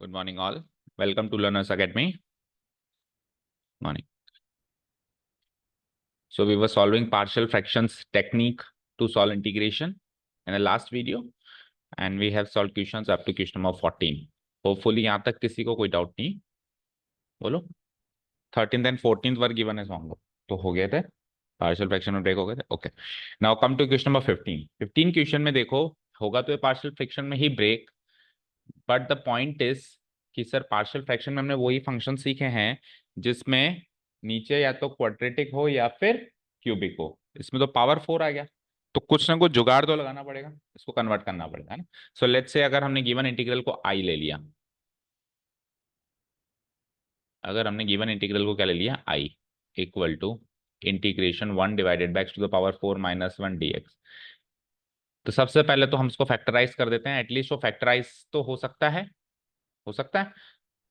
Good morning, all. Welcome to Learners Academy. Morning. So we were solving partial fractions technique to solve integration in the last video, and we have solved questions up to question number 14. Hopefully यहाँ तक किसी को कोई doubt नहीं, बोलो. 13th and 14th were given as homework, तो हो गए थे. पार्शियल फ्रैक्शन में ब्रेक हो गए थे. Okay, now come to question number 15. 15 question में देखो, होगा तो ये पार्शियल फ्रैक्शन में ही break, but the point is कि सर पार्शियल फ्रैक्शन में हमने वही फंक्शन सीखे हैं जिसमें नीचे या तो क्वाड्रेटिक हो या फिर क्यूबिक हो. इसमें तो पावर 4 आ गया, तो कुछ ना कुछ जुगाड़ तो लगाना पड़ेगा, इसको कन्वर्ट करना पड़ेगा ना. सो लेट्स से अगर हमने गिवन इंटीग्रल को आई ले लिया, अगर हमने गिवन इंटीग्रल को क्या ले लिया, I equal to integration 1 divided by x to the power 4 minus 1 dx. तो सबसे पहले तो हम इसको फैक्टराइज कर देते हैं, एटलीस्ट वो फैक्टराइज तो हो सकता है, हो सकता है.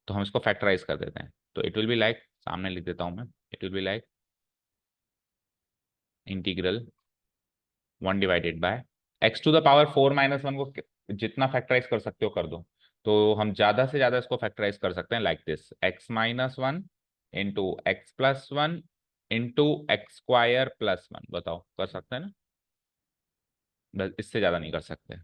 तो हम इसको फैक्टराइज कर देते हैं. तो इट विल बी लाइक, सामने लिख देता हूं मैं, it will be like integral 1 divided by x to the power 4 minus 1 को जितना फैक्टराइज कर सकते हो कर दो. तो हम ज्यादा से ज्यादा इसको फैक्टराइज कर सकते हैं like this, x minus 1 into x plus 1 into x square plus 1. बताओ कर सकते हैं ना, बस इससे ज्यादा नहीं कर सकते.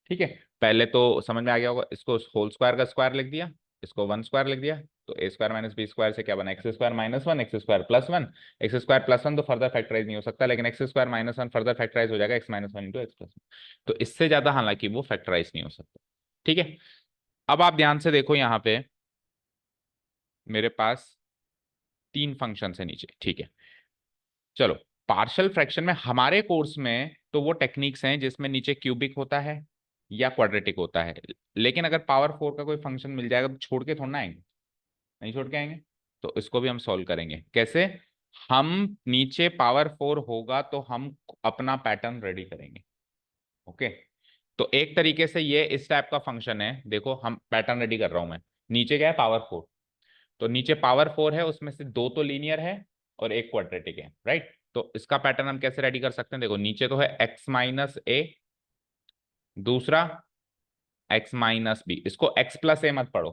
ठीक है, पहले तो समझ में आ गया होगा. इसको होल स्क्वायर का स्क्वायर लिख दिया, इसको 1 स्क्वायर लिख दिया, तो a square minus b square से क्या बना, x square minus 1 x square plus 1. X square plus 1 तो फर्दर फैक्टराइज नहीं हो सकता, लेकिन x square minus 1 further factorize हो जाएगा x minus 1 into x plus 1. तो इससे ज्यादा हालांकि वो फैक्टराइज नहीं हो सकता. ठीक है, अब आप ध्यान से देखो, यहाँ पे मेरे पास 3 फंक्शन है नीचे. ठीक है, चलो. पार्शियल फ्रैक्शन में हमारे कोर्स में तो वो टेक्निक्स हैं जिसमें नीचे क्यूबिक होता है या क्वाड्रेटिक होता है, लेकिन अगर पावर 4 का कोई फंक्शन मिल जाएगा तो छोड़ के थोड़ा ना आएंगे, नहीं छोड़ के आएंगे. तो इसको भी हम सॉल्व करेंगे. कैसे? हम नीचे पावर 4 होगा तो हम अपना पैटर्न रेडी करेंगे. ओके, तो एक तरीके से ये इस टाइप का फंक्शन है. देखो, हम पैटर्न रेडी कर रहा हूं मैं. नीचे क्या है, पावर 4. तो नीचे पावर 4 है, उसमें से 2 तो लीनियर है और एक क्वाड्रेटिक है, राइट. तो इसका पैटर्न हम कैसे रेडी कर सकते हैं? देखो, नीचे तो है x माइनस ए, दूसरा x माइनस बी. इसको x प्लस ए मत पढ़ो,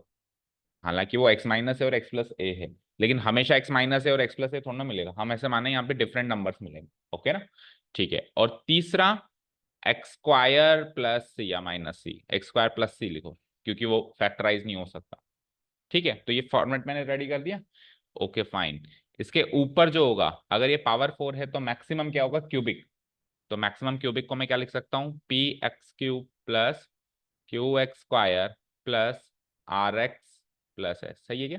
हालांकि वो x माइनस है और x प्लस ए है, लेकिन हमेशा x माइनस है और x प्लस ए थोड़ा ना मिलेगा. हम ऐसे माने यहाँ पे डिफरेंट नंबर्स मिलेंगे. ओके ना, ठीक है. और तीसरा एक्स स्क्वायर प्लस सी या माइनस सी, एक्स स्क्वायर प्लस सी लिखो, क्योंकि वो फैक्टराइज नहीं हो सकता. ठीक है, तो ये फॉर्मेट मैंने रेडी कर दिया. Okay fine. इसके ऊपर जो होगा, अगर ये पावर 4 है तो मैक्सिमम क्या होगा, क्यूबिक. तो मैक्सिमम क्यूबिक को मैं क्या लिख सकता हूँ, p x cube plus q x square plus r x plus s. सही है क्या?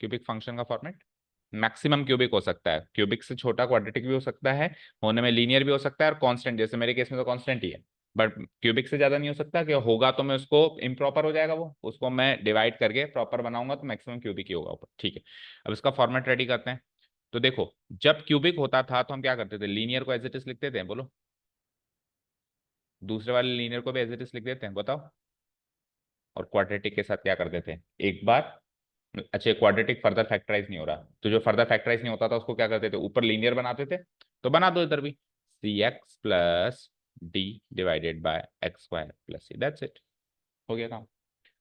क्यूबिक फंक्शन का फॉर्मेट. मैक्सिमम क्यूबिक हो सकता है, क्यूबिक से छोटा क्वाड्रेटिक भी हो सकता है, होने में लीनियर भी हो सकता है, और कांस्टेंट, जैसे मेरे केस में तो कांस्टेंट ही है. बट क्यूबिक से ज्यादा नहीं हो सकता, कि होगा तो मैं उसको इम्प्रॉपर हो जाएगा, वो उसको मैं डिवाइड करके प्रॉपर बनाऊंगा तो मैक्सिमम क्यूबिक ही होगा ऊपर. ठीक है, अब इसका फॉर्मेट रेडी करते हैं. तो देखो, जब क्यूबिक होता था तो हम क्या करते थे, लीनियर को एज इट इज लिख देते हैं, बोलो. दूसरे वाले लीनियर को भी एज इट इज लिख देते हैं, बताओ. और क्वाड्रेटिक के साथ क्या कर देते हैं एक बार. अच्छा, क्वाड्रेटिक फर्दर फैक्टराइज नहीं हो रहा, तो जो फर्दर फैक्टराइज नहीं होता था उसको क्या करते थे, ऊपर लीनियर बनाते थे. तो बना दो इधर भी, c x plus d divided by x square plus c. That's it, हो गया काम.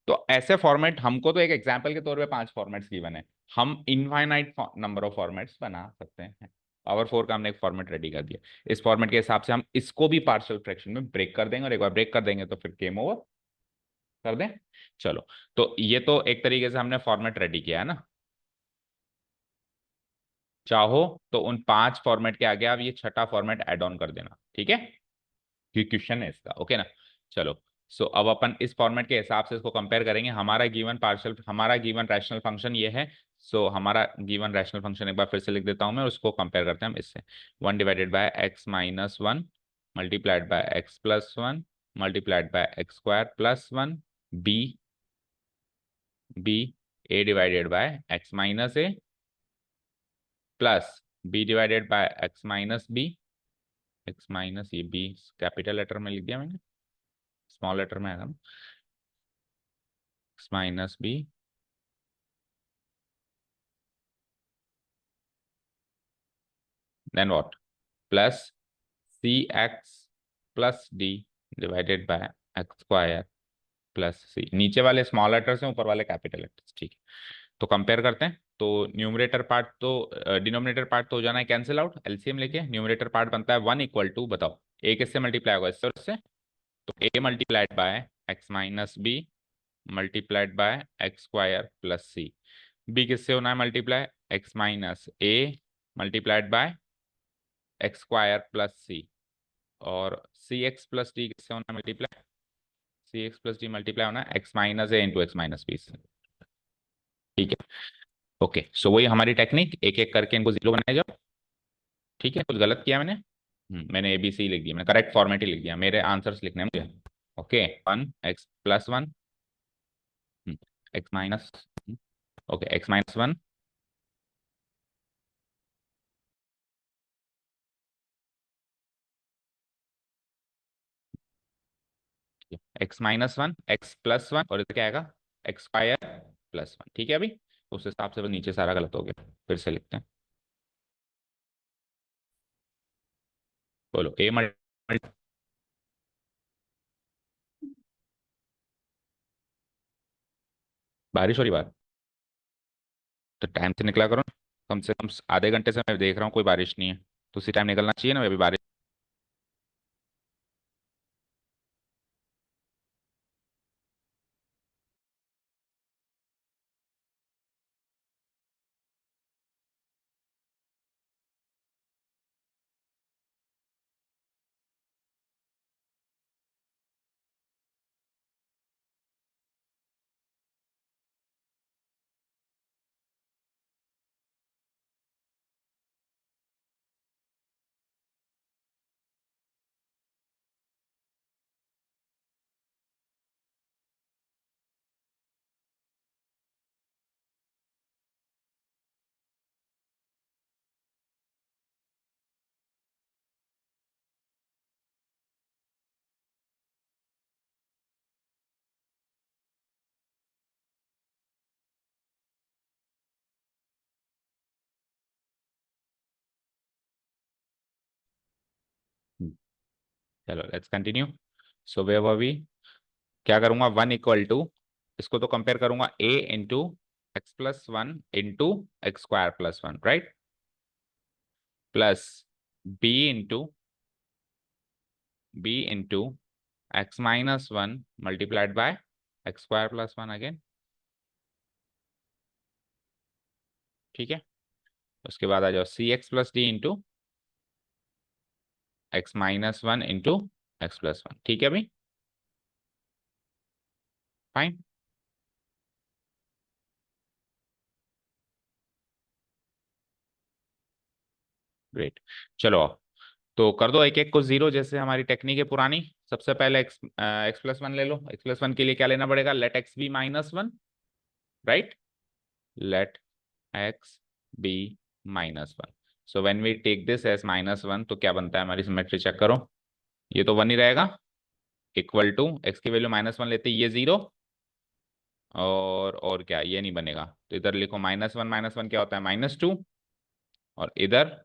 तो ऐसे फॉर्मेट, हमको तो एक एग्जाम्पल के तौर पे 5 फॉर्मेट्स गिवन है, हम इनफाइनाइट नंबर ऑफ फॉर्मेट्स बना सकते हैं. पावर 4 का हमने एक फॉर्मेट रेडी कर दिया. इस फॉर्मेट के हिसाब से हम इसको भी पार्शियल फ्रैक्शन में ब्रेक कर देंगे, और एक बार ब्रेक कर देंगे तो फिर गेम ओवर कर दें. चलो, तो ये तो एक तरीके से हमने फॉर्मेट रेडी किया है ना. चाहो तो उन 5 फॉर्मेट के आगे आप ये छठा फॉर्मेट ऐड ऑन कर देना. ठीक है, ये क्वेश्चन है इसका. ओके ना, चलो. सो अब अपन इस फॉर्मेट के हिसाब से इसको कंपेयर करेंगे. हमारा गिवन पार्शियल, हमारा गिवन रैशनल फंक्शन ये है. सो हमारा गिवन रैशनल फंक्शन एक बार फिर से लिख देता हूं मैं, उसको कंपेयर करते हैं हम इससे. 1 divided by x minus 1 multiplied by x plus 1 multiplied by x square plus 1 b, b a divided by x minus a plus b divided by x minus b. X minus ये b capital letter में लिख दिया मैंने, small letter में आएगा ना, x minus b then what, plus c x plus d divided by x square plus c, नीचे वाले स्मॉल लेटर्स हैं, ऊपर वाले कैपिटल लेटर्स, ठीक है। तो कंपेयर करते हैं, तो न्यूमरेटर पार्ट तो डिनोमिनेटर पार्ट तो हो जाना है कैंसिल आउट, एलसीएम लेके न्यूमरेटर पार्ट बनता है 1 इक्वल टू, बताओ ए किससे मल्टीप्लाई होगा, इससे और इससे, तो a multiplied by x minus b multiplied by x square plus c, b किससे होना है multiply, x minus a multiplied by x square plus c, और सी एक्स प्लस डी किससे होना है multiply, c x plus d multiply होना है x minus a into x minus b से, ठीक है। ओके, सो वही हमारी टेक्निक, एक एक करके इनको जीरो बनाया जाओ, ठीक है। कुछ गलत किया मैंने, मैंने ए बी सी लिख दिया, मैंने करेक्ट फॉर्मेट ही लिख दिया, मेरे आंसर्स लिखने हैं मुझे। Okay, 1 x+1, x minus, okay x-1, x-1, x+1, और इधर क्या आएगा, एक्स स्क्वायर प्लस वन, ठीक है। अभी उस हिसाब से बस नीचे सारा गलत हो गया, फिर से लिखते हैं, बोलो ए मल्टी, बारिश हो रही बात, तो टाइम से निकला करो, कम से कम आधे घंटे से मैं देख रहा हूँ कोई बारिश नहीं है, तो उसी टाइम निकलना चाहिए ना, अभी बारिश। चलो let's continue, so where were we, क्या करूंगा, 1 इक्वल टू, इसको तो कंपेयर करूंगा a into x+1 into x square plus one, right, plus b into x-1 multiplied by x square plus one again, ठीक है। उसके बाद आ जाओ c x plus d into x-1 into x plus one, ठीक है अभी, फाइन, ग्रेट। चलो तो कर दो एक एक को जीरो, जैसे हमारी टेक्निक है पुरानी। सबसे पहले x+1 ले लो, x+1 के लिए क्या लेना पड़ेगा, let x be -1, right, let x be -1, so when we take this as -1, तो क्या बनता है हमारी सिमेट्री, चेक करो, ये तो 1 ही रहेगा, इक्वल टू एक्स की वैल्यू -1 लेते ये जीरो, और क्या, ये नहीं बनेगा, तो इधर लिखो -1 क्या होता है -2, और इधर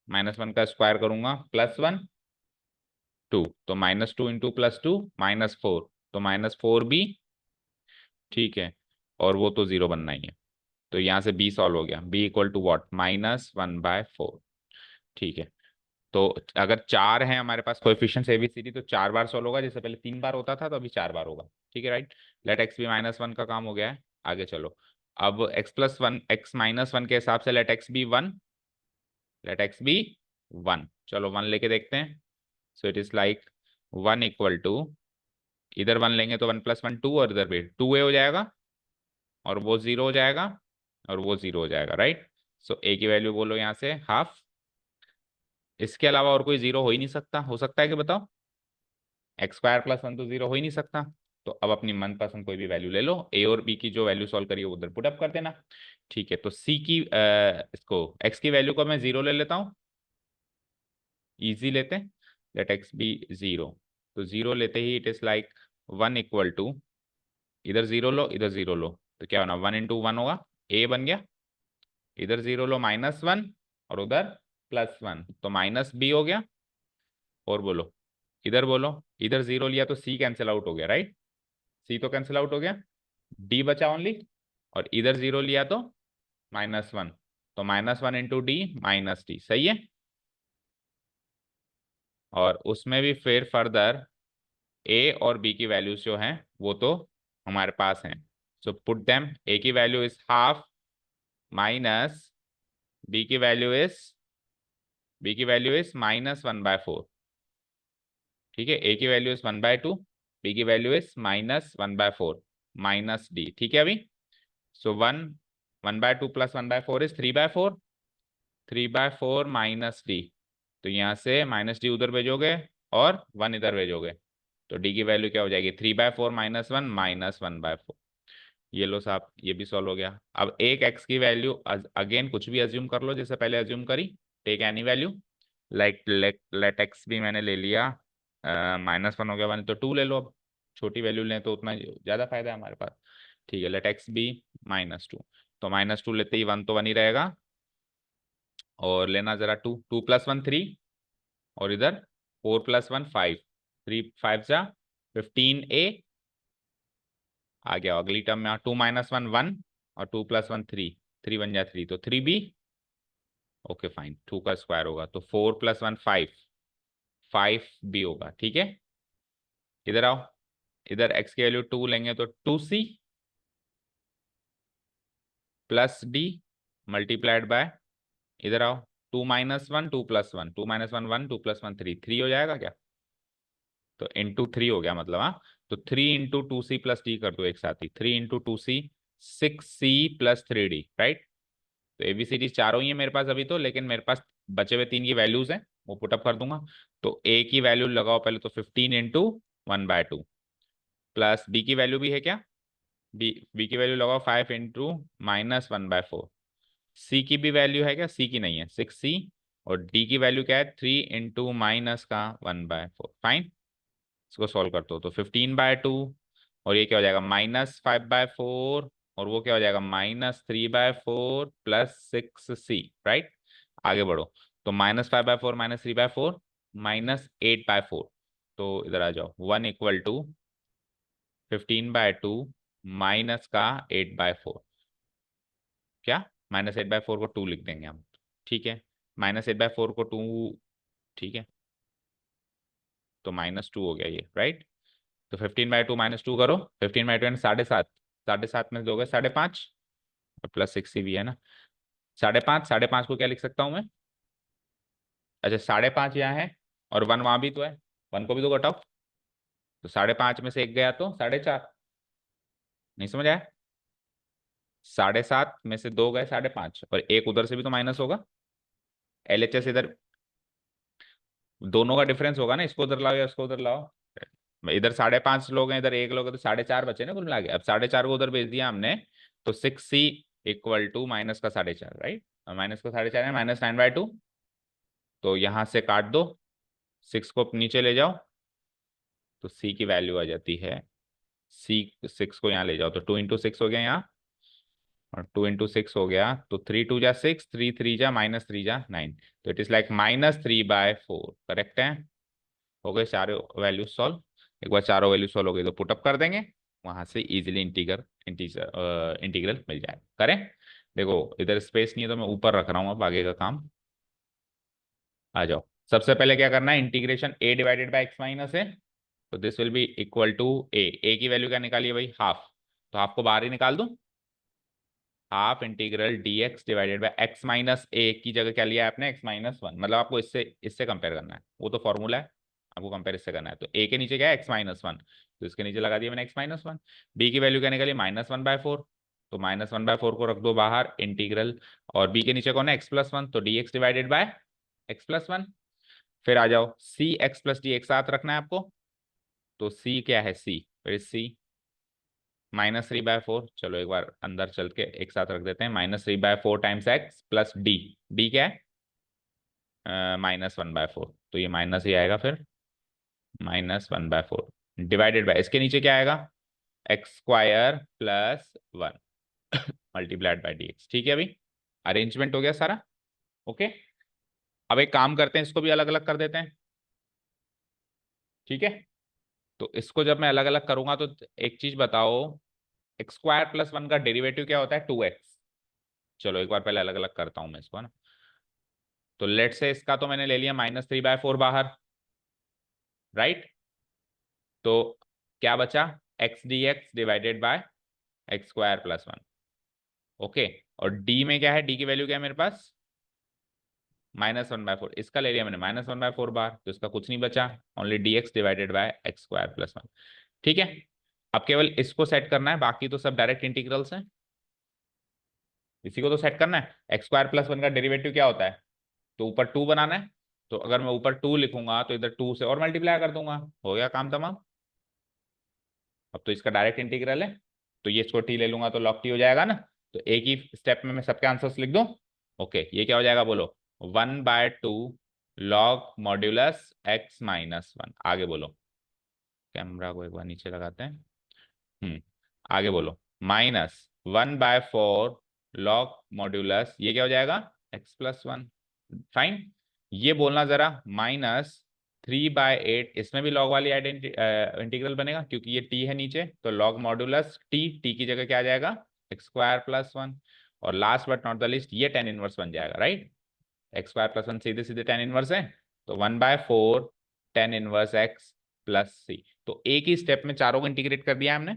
-1 का स्क्वायर करूंगा +1 2, तो -2 इंटू +2 -4, तो -4b, ठीक है, और वो तो जीरो बनना ही है, तो यहाँ से b सॉल्व हो गया, b इक्वल टू वॉट, -1/4, ठीक है। तो अगर चार है हमारे पास कोएफिशिएंट्स ABCD, तो 4 बार सॉल्व होगा, जैसे पहले 3 बार होता था, तो अभी 4 बार होगा, ठीक है, राइट। लेट एक्स बी -1 का काम हो गया है, आगे चलो, अब x+1 के हिसाब से let x be 1, let x be 1, चलो 1 लेके देखते हैं, so it is like 1 equal to, इधर 1 लेंगे तो 1+1 2, और इधर भी 2a हो जाएगा, और वो जीरो हो जाएगा, और वो जीरो हो जाएगा, राइट। सो a की वैल्यू बोलो यहाँ से हाफ, इसके अलावा और कोई जीरो हो ही नहीं सकता, हो सकता है कि बताओ, x² + 1 तो जीरो हो ही नहीं सकता, तो अब अपनी मनपसंद कोई भी वैल्यू ले लो, ए और बी की जो वैल्यू सॉल्व करिए उधर पुट अप कर देना, ठीक है। तो सी की इसको x की वैल्यू को मैं जीरो ले लेता हूँ, इजी लेते हैं, लेट एक्स बी जीरो, तो जीरो लेते ही it is like 1 equal to, इधर जीरो लो इधर जीरो लो, तो क्या होना, 1 इंटू 1 होगा, ए बन गया, इधर जीरो लो -1, और उधर +1, तो -b हो गया, और बोलो, इधर बोलो, इधर जीरो लिया तो सी कैंसिल आउट हो गया, राइट, सी तो कैंसिल आउट हो गया, डी बचा ओनली, और इधर जीरो लिया तो -1, तो -1 इंटू डी माइनस डी, सही है। और उसमें भी फिर फर्दर ए और बी की वैल्यूज जो हैं वो तो हमारे पास हैं, सो पुट देम, ए की value is half minus b की वैल्यू इज -1/4, ठीक है। ए की वैल्यू इज 1/2, बी की वैल्यू इज -1/4 माइनस डी, ठीक है अभी। So 1/2 plus 1/4 is 3/4, 3/4 minus d, तो यहाँ से माइनस डी उधर भेजोगे और 1 इधर भेजोगे, तो डी की वैल्यू क्या हो जाएगी, 3/4 -1 -1/4। ये लो साहब, ये भी सॉल्व हो गया। अब एक एक्स की वैल्यू अगेन कुछ भी अज्यूम कर लो जैसे पहले अज्यूम करी, take any value, like let x be मैंने ले लिया, -1 हो गया 1, तो 2 ले लो। अब छोटी वैल्यू लें तो उतना ज़्यादा फायदा है हमारे पास, ठीक है। लेट एक्स बी -2, तो -2 लेते ही 1 तो 1 ही रहेगा, और लेना जरा 2, 2 + 1 3, और इधर 4 + 1 5, 3 5 जा 15a, आ गया अगली टर्म में 2 - 1 1, और 2 + 1 3, 3 1 जा 3, तो 3b, ओके फाइन, 2 का स्क्वायर होगा तो 4 + 1 5, 5b होगा, ठीक है। इधर आओ, इधर x की वैल्यू 2 लेंगे तो 2c plus D multiplied by, इधर आओ, 2 - 1 2 + 1, 2 - 1 1, 2 + 1 3, 3 हो जाएगा क्या, तो इंटू 3 हो गया मतलब, हाँ। तो 3 इंटू 2c प्लस डी कर दो एक साथ ही, 3 into 2c 6c plus 3d, right. तो एबीसीडी चारों ही है मेरे पास अभी तो, लेकिन मेरे पास बचे हुए 3 की वैल्यूज हैं, वो पुटअप कर दूंगा। तो ए की वैल्यू लगाओ पहले, तो 15 इंटू 1/2, प्लस बी की वैल्यू भी है क्या, बी की वैल्यू लगाओ 5 इंटू -1/4, सी की भी वैल्यू है क्या, सी की नहीं है 6c, और डी की वैल्यू क्या है 3 इंटू माइनस का 1/4, फाइन। इसको सॉल्व करते हो तो 15/2, और ये क्या हो जाएगा -5/4, और वो क्या हो जाएगा -3/4 प्लस 6c, राइट। आगे बढ़ो, तो -5/4 -3/4 -8/4, तो इधर आ जाओ, 1 = 15/2 माइनस का 8/4, क्या, -8/4 को 2 लिख देंगे हम, ठीक है। -8/4 को 2, ठीक है, तो -2 हो गया ये, राइट। तो 15/2 -2 करो, 15/2 यानी 7.5, 7.5 में दोगे 5.5, और प्लस 6 भी है ना, 5.5, 5.5 को क्या लिख सकता हूँ मैं, अच्छा 5.5 यहाँ है, और 1 वहां भी तो है, 1 को भी तो घटाओ, तो 5.5 में से एक गया तो 4.5, नहीं समझ आया, 7.5 में से 2 गए 5.5, और एक उधर से भी तो माइनस होगा, एलएचएस इधर दोनों का डिफरेंस होगा ना, इसको उधर लाओ या इसको उधर लाओ, इधर 5.5 लोग हैं, इधर एक लोग है, तो 4.5 बचे ना कुल मिला के। अब 4.5 को उधर भेज दिया हमने, तो 6c = माइनस का 4.5, राइट, माइनस का 4.5 है -9/2, तो यहाँ से काट दो, 6 को नीचे ले जाओ, तो c की वैल्यू आ जाती है, c 6 को यहाँ ले जाओ तो 2 × 6 हो गया यहाँ, और 2 × 6 हो गया, तो 3 2 जा 6, 3 3 जा -3 जा 9, तो इट इज लाइक -3/4, करेक्ट है। हो गए चारों वैल्यू सॉल्व, एक बार चारों वैल्यू सॉल्व हो गई तो पुटअप कर देंगे, वहां से इजीली इंटीग्रल मिल जाएगा, करें। देखो इधर स्पेस नहीं है तो मैं ऊपर रख रहा हूँ अब आगे का काम, आ जाओ। सबसे पहले क्या करना है, इंटीग्रेशन a/(x - a), तो this will be equal to a की वैल्यू क्या निकालिए भाई, हाफ, तो हाफ को बाहर ही निकाल दूं, हाफ इंटीग्रल dx/(x - a) की जगह क्या लिया है आपने, x-1, मतलब आपको इससे इससे कंपेयर करना है, वो तो फॉर्मूला है, आपको कंपेयर इससे करना है, तो a के नीचे क्या है x-1, तो इसके नीचे लगा दिया मैंने x-1, b की वैल्यू क्या निकाली -1/4, तो -1/4 को रख दो बाहर इंटीग्रल, और b के नीचे कौन है x+1, तो dx/(x+1), फिर आ जाओ c x + d एक साथ रखना है आपको, तो c क्या है, c फिर c -3/4, चलो एक बार अंदर चल के एक साथ रख देते हैं, -3/4 times x plus D, D क्या है -1/4, तो ये माइनस ही आएगा फिर, -1/4 डिवाइडेड बाय, इसके नीचे क्या आएगा x² + 1 मल्टीप्लाइड बाय dx, ठीक है। अभी अरेंजमेंट हो गया सारा, ओके। अब एक काम करते हैं, इसको भी अलग अलग कर देते हैं, ठीक है। तो इसको जब मैं अलग अलग करूंगा तो एक चीज बताओ, एक्स स्क्वायर प्लस वन का डेरिवेटिव क्या होता है? 2x। चलो एक बार पहले अलग अलग करता हूं मैं इसको ना। तो लेट से इसका तो मैंने ले लिया -3/4 बाहर, राइट। तो क्या बचा? X d x divided by x square plus one. Okay. और डी में क्या है? डी की वैल्यू क्या है मेरे पास? -1/4। इसका ले लिया मैंने -1/4 बार, तो इसका कुछ नहीं बचा, only D x divided by x square plus one. ठीक है। अब केवल इसको सेट करना है, बाकी तो सब डायरेक्ट इंटीग्रल्स हैं। इसी को तो सेट करना है। एक्स स्क्वायर प्लस वन का डेरिवेटिव क्या होता है? तो ऊपर 2 बनाना है। तो अगर मैं ऊपर 2 लिखूंगा तो इधर 2 से और मल्टीप्लाई कर दूंगा, हो गया काम तमाम। अब तो इसका डायरेक्ट इंटीग्रल है, तो ये इसको टी ले लूंगा तो लॉग टी हो जाएगा ना। तो एक ही स्टेप में मैं सबके आंसर्स लिख दूं। ओके, ये क्या हो जाएगा बोलो? 1/2 लॉग मॉड्यूलस x-1। आगे बोलो। कैमरा को एक बार नीचे लगाते हैं। आगे बोलो। -1/4 लॉग मॉड्यूलस, ये क्या हो जाएगा? x+1। फाइन। ये बोलना जरा, -3/8, इसमें भी लॉग वाली इंटीग्रल बनेगा क्योंकि ये t है नीचे, तो लॉग मॉड्यूलस t की जगह क्या आ जाएगा? x² + 1। और last but not the list, ये tan इनवर्स बन जाएगा, राइट। x² + 1 सीधे सीधे tan इनवर्स है, तो 1/4 tan इनवर्स x प्लस सी। तो एक ही स्टेप में चारों को इंटीग्रेट कर दिया हमने।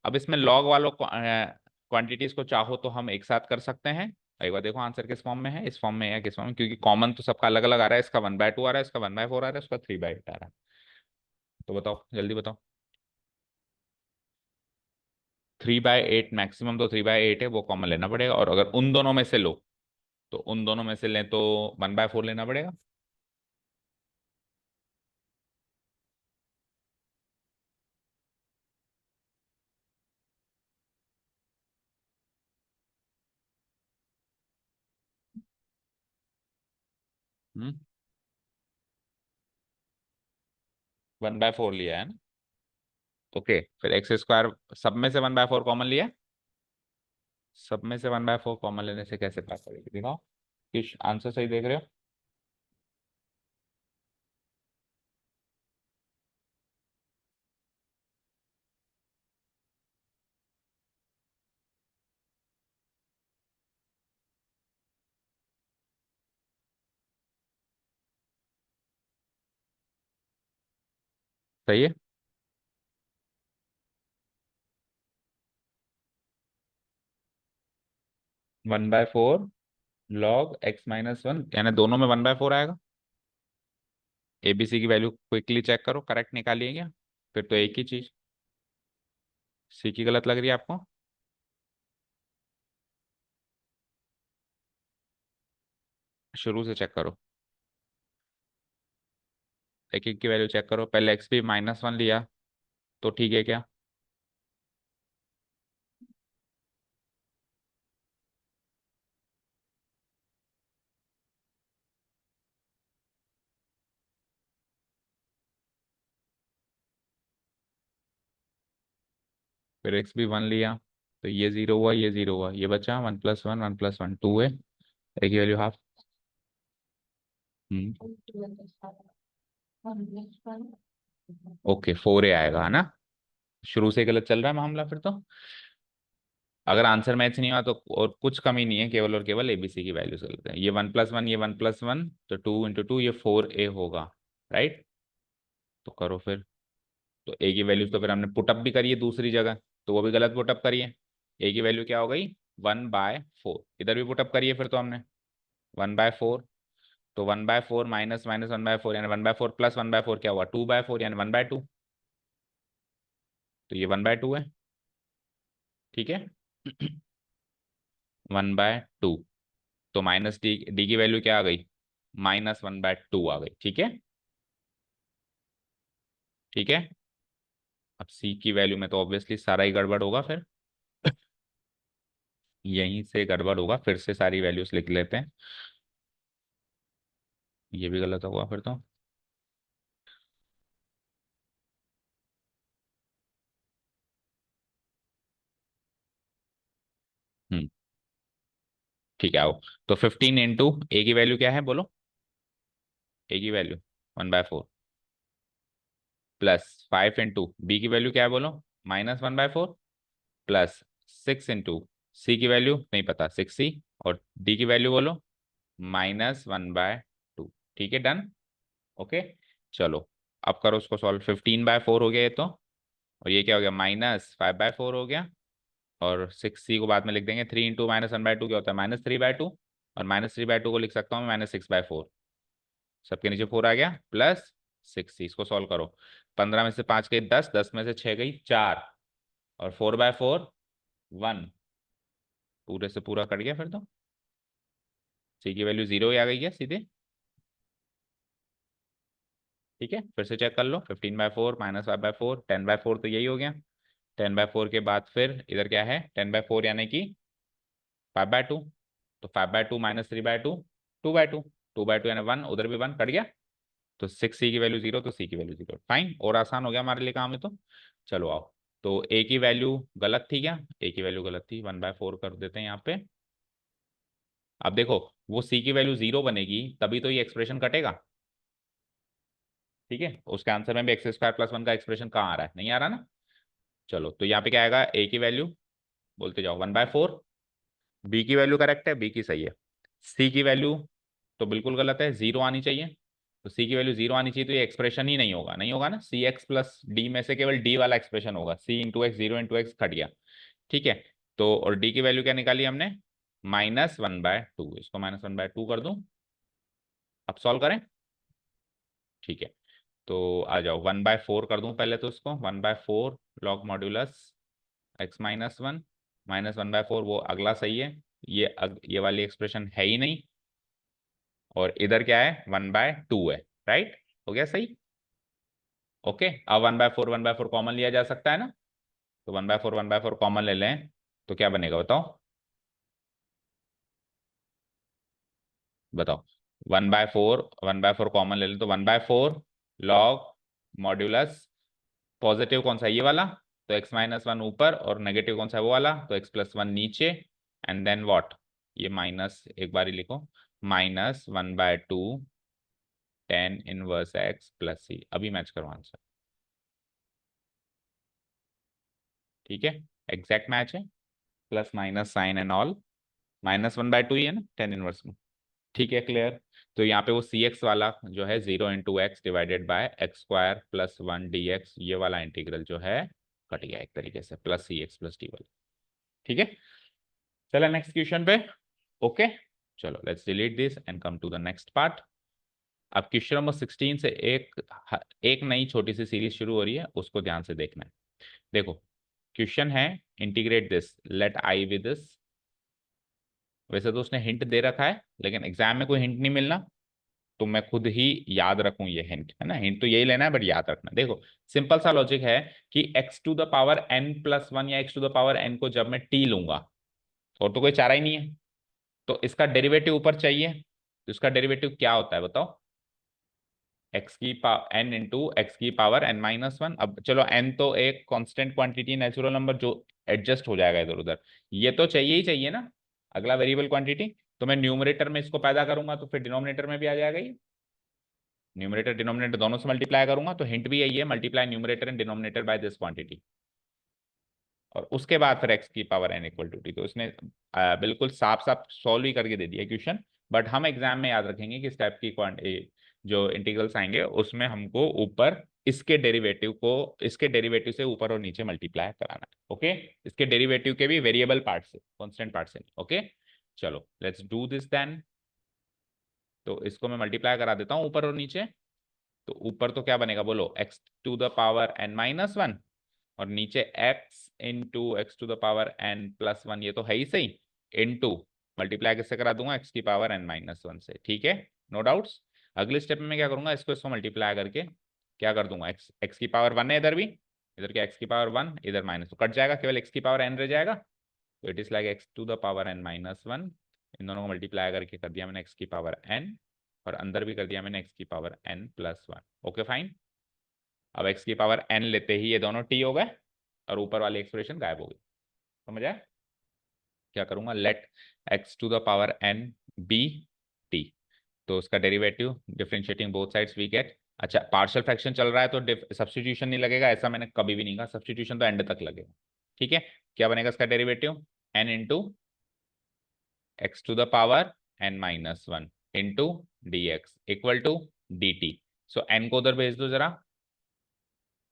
अब इसमें लॉग वालों क्वांटिटीज को चाहो तो हम एक साथ कर सकते हैं। एक बार देखो आंसर किस फॉर्म में है, इस फॉर्म में है किस फॉर्म में, क्योंकि कॉमन तो सबका अलग अलग आ रहा है। इसका 1/2 आ रहा है, इसका 1/4 आ रहा है, इसका 3/8 आ रहा है। तो बताओ जल्दी बताओ। 3/8 मैक्सिमम, तो 3/8 है, वो कॉमन लेना पड़ेगा। और अगर उन दोनों में से लो, तो उन दोनों में से लें तो 1/4 लेना पड़ेगा। हम्म। 1/4 लिया है ना। ओके, फिर x², सब में से 1/4 कॉमन लिया। सब में से 1/4 कॉमन लेने से कैसे पास करेगी, दिखाओ। किस आंसर सही देख रहे हो? सही है। 1/4 लॉग x-1, यानी दोनों में 1/4 आएगा। एबीसी की वैल्यू क्विकली चेक करो, करेक्ट निकालिए क्या? फिर तो एक ही चीज। सी की गलत लग रही है आपको? शुरू से चेक करो, एक एक की वैल्यू चेक करो। पहले एक्स भी -1 लिया, तो ठीक है क्या? फिर एक्स भी 1 लिया, तो ये 0 हुआ, ये 0 हुआ, ये बचा 1+1, 1+1 2 है। एक ही वैल्यू हाफ। हम्म। ओके, 4a आएगा, है ना। शुरू से गलत चल रहा है मामला फिर तो। अगर आंसर मैच नहीं हुआ तो और कुछ कमी नहीं है, केवल और केवल एबीसी की वैल्यू से लेते हैं। ये 1+1, ये 1+1, तो 2 × 2 ये 4a होगा, राइट। तो करो फिर। तो ए की वैल्यू तो फिर हमने पुटअप भी करी है दूसरी जगह, तो वो भी गलत पुटअप करी है। ए की वैल्यू क्या हो गई? 1/4। इधर भी पुटअप करी है फिर तो हमने 1/4। तो 1/4 माइनस माइनस 1/4 यानी 1/4 प्लस 1/4 क्या हुआ? 2/4 यानी 1/2। तो ये 1/2 है, ठीक है। 1/2। तो माइनस डी डी की वैल्यू क्या आ गई? -1/2 आ गई, ठीक है। ठीक है। अब सी की वैल्यू में तो ऑब्वियसली सारा ही गड़बड़ होगा फिर। यहीं से गड़बड़ होगा, फिर से सारी वैल्यूज लिख लेते हैं। ये भी गलत होगा फिर तो। हम्म। ठीक है, आओ। तो 15 × ए की वैल्यू क्या है बोलो? ए की वैल्यू 1/4। प्लस 5 इंटू बी की वैल्यू क्या है बोलो, -1/4 प्लस 6 इंटू सी की वैल्यू नहीं पता 6c, और डी की वैल्यू बोलो -1/2। ठीक है, डन। ओके, चलो अब करो उसको सॉल्व। 15/4 हो गया ये तो, और ये क्या हो गया, -5/4 हो गया, और 6c को बाद में लिख देंगे। 3 इंटू -1/2 क्या होता है, -3/2, और -3/2 को लिख सकता हूँ मैं -6/4। सबके नीचे 4 आ गया, प्लस 6c। इसको सॉल्व करो। 15 में से 5 गई 10, 10 में से 6 गई 4, और 4/4 1, पूरे से पूरा कट गया फिर तो। सी की वैल्यू 0 ही आ गई है सीधे। ठीक है, फिर से चेक कर लो। 15/4 -5/4 10/4 तो यही हो गया। 10/4 के बाद फिर इधर क्या है, 10/4 यानी कि 5/2, तो 5/2 -3/2 2/2, 2/2 यानी 1, उधर भी 1 कट गया, तो 6c की वैल्यू 0, तो c की वैल्यू 0। फाइन, और आसान हो गया हमारे लिए काम है तो। चलो आओ, तो a की वैल्यू गलत थी क्या, a की वैल्यू गलत थी, 1/4 कर देते हैं यहाँ पे। अब देखो, वो c की वैल्यू 0 बनेगी तभी तो ये एक्सप्रेशन कटेगा। ठीक है, उसके आंसर में भी x² + 1 का एक्सप्रेशन कहाँ आ रहा है, नहीं आ रहा ना। चलो, तो यहाँ पे क्या आएगा, a की वैल्यू बोलते जाओ 1/4, b की वैल्यू करेक्ट है, b की सही है। c की वैल्यू तो बिल्कुल गलत है, 0 आनी चाहिए। तो c की वैल्यू 0 आनी चाहिए, तो ये एक्सप्रेशन ही नहीं होगा, नहीं होगा ना। cx+d में से केवल d वाला एक्सप्रेशन होगा, c into x 0 × x cut गया। ठीक है, तो और d की वैल्यू क्या निकाली हमने, -1/2। इसको -1/2 कर दूं, अब सॉल्व करें। ठीक है, तो आ जाओ 1/4 कर दूं पहले, तो इसको 1/4 लॉग मॉड्यूलस x-1, -1/4 वो अगला सही है। ये वाली एक्सप्रेशन है ही नहीं, और इधर क्या है, 1/2 है। राइट, हो गया सही। ओके, अब 1/4 1/4 कॉमन लिया जा सकता है ना, तो 1/4 1/4 कॉमन ले लें, तो क्या बनेगा बताओ, बताओ। 1/4 कॉमन ले लें तो 1/4 लॉग मॉड्यूलस, पॉजिटिव कौन सा है, ये वाला, तो x-1 ऊपर, और नेगेटिव कौन सा है, वो वाला, तो x+1 नीचे, एंड देन व्हाट, ये माइनस एक बार ही लिखो, -1/2 tan−1x + c। अभी मैच करो आंसर। ठीक है, एग्जैक्ट मैच है, plus minus sign and all, -1/2 ही है ना tan−1 में। ठीक है, क्लियर। तो यहाँ पे वो सी एक्स वाला जो है 0 × x/(x²+1 dx), ये वाला इंटीग्रल जो है कट गया एक तरीके से, +cx+d वाला। ठीक है, चलो नेक्स्ट क्वेश्चन पे। ओके, चलो let's delete this and come to the next part. अब क्वेश्चन नंबर 16 से एक नई छोटी सी सीरीज शुरू हो रही है, उसको ध्यान से देखना है। देखो, क्वेश्चन है integrate this, let I with this. वैसे तो उसने हिंट दे रखा है, लेकिन एग्जाम में कोई हिंट नहीं मिलना, तो मैं खुद ही याद रखूं ये हिंट, है ना। हिंट तो यही लेना है, बट याद रखना। देखो, सिंपल सा लॉजिक है कि x⁴n+1 या x⁴n को जब मैं t लूंगा, और तो कोई चारा ही नहीं है, तो इसका डेरिवेटिव ऊपर चाहिए। तो इसका डेरिवेटिव क्या होता है बताओ, n इंटू x⁴n−1। अब चलो, n तो एक कांस्टेंट क्वांटिटी, नेचुरल नंबर जो एडजस्ट हो जाएगा इधर उधर, ये तो चाहिए ही चाहिए ना, अगला वेरिएबल क्वांटिटी। तो मैं न्यूमरेटर में इसको पैदा करूंगा, तो फिर डिनोमिनेटर में भी आ जाएगा ये। न्यूमरेटर डिनोमिनेटर दोनों से मल्टीप्लाई करूंगा, तो हिंट भी यही है, multiply numerator and denominator by this quantity. और उसके बाद फिर x⁴n = t। तो इसने बिल्कुल साफ साफ सॉल्व ही करके दे दिया क्वेश्चन। बट हम एग्जाम में याद रखेंगे कि इस टाइप की जो इंटीग्रल्स आएंगे, उसमें हमको ऊपर इसके डेरिवेटिव से ऊपर और नीचे मल्टीप्लाई कराना है। ओके, इसके डेरिवेटिव के भी वेरिएबल पार्ट से, कांस्टेंट पार्ट से नहीं। ओके, चलो लेट्स डू दिस देन। तो इसको मैं मल्टीप्लाई करा देता हूँ ऊपर और नीचे। तो ऊपर तो क्या बनेगा बोलो, x⁴n−1, और नीचे x⁴n+1, ये तो है ही सही, इनटू मल्टीप्लाई किससे करा दूंगा, x⁴n−1 से। ठीक है, नो डाउट्स। अगले स्टेप में मैं क्या करूंगा, इसको मल्टीप्लाई करके क्या कर दूंगा, x⁴1 है इधर भी, इधर क्या x⁴1, इधर माइनस, तो कट जाएगा, केवल x⁴n रह जाएगा। तो इट इज लाइक x⁴n−1, इन दोनों को मल्टीप्लाई करके कर दिया मैंने x⁴n, और अंदर भी कर दिया मैंने x⁴n+1। Okay fine. अब x⁴n लेते ही ये दोनों t हो गए, और ऊपर वाली एक्सप्रेशन गायब हो गई। समझ आया। क्या करूंगा, लेट x⁴n बी t। तो उसका derivative differentiating both sides we get अच्छा, पार्शियल फ्रैक्शन चल रहा है तो सब्स्टिट्यूशन नहीं लगेगा, ऐसा मैंने कभी भी नहीं कहा, सब्स्टिट्यूशन तो एंड तक लगेगा। ठीक है, क्या बनेगा इसका derivative, n into x to the power n minus one into D x equal to d t. So n को उधर भेज दो जरा,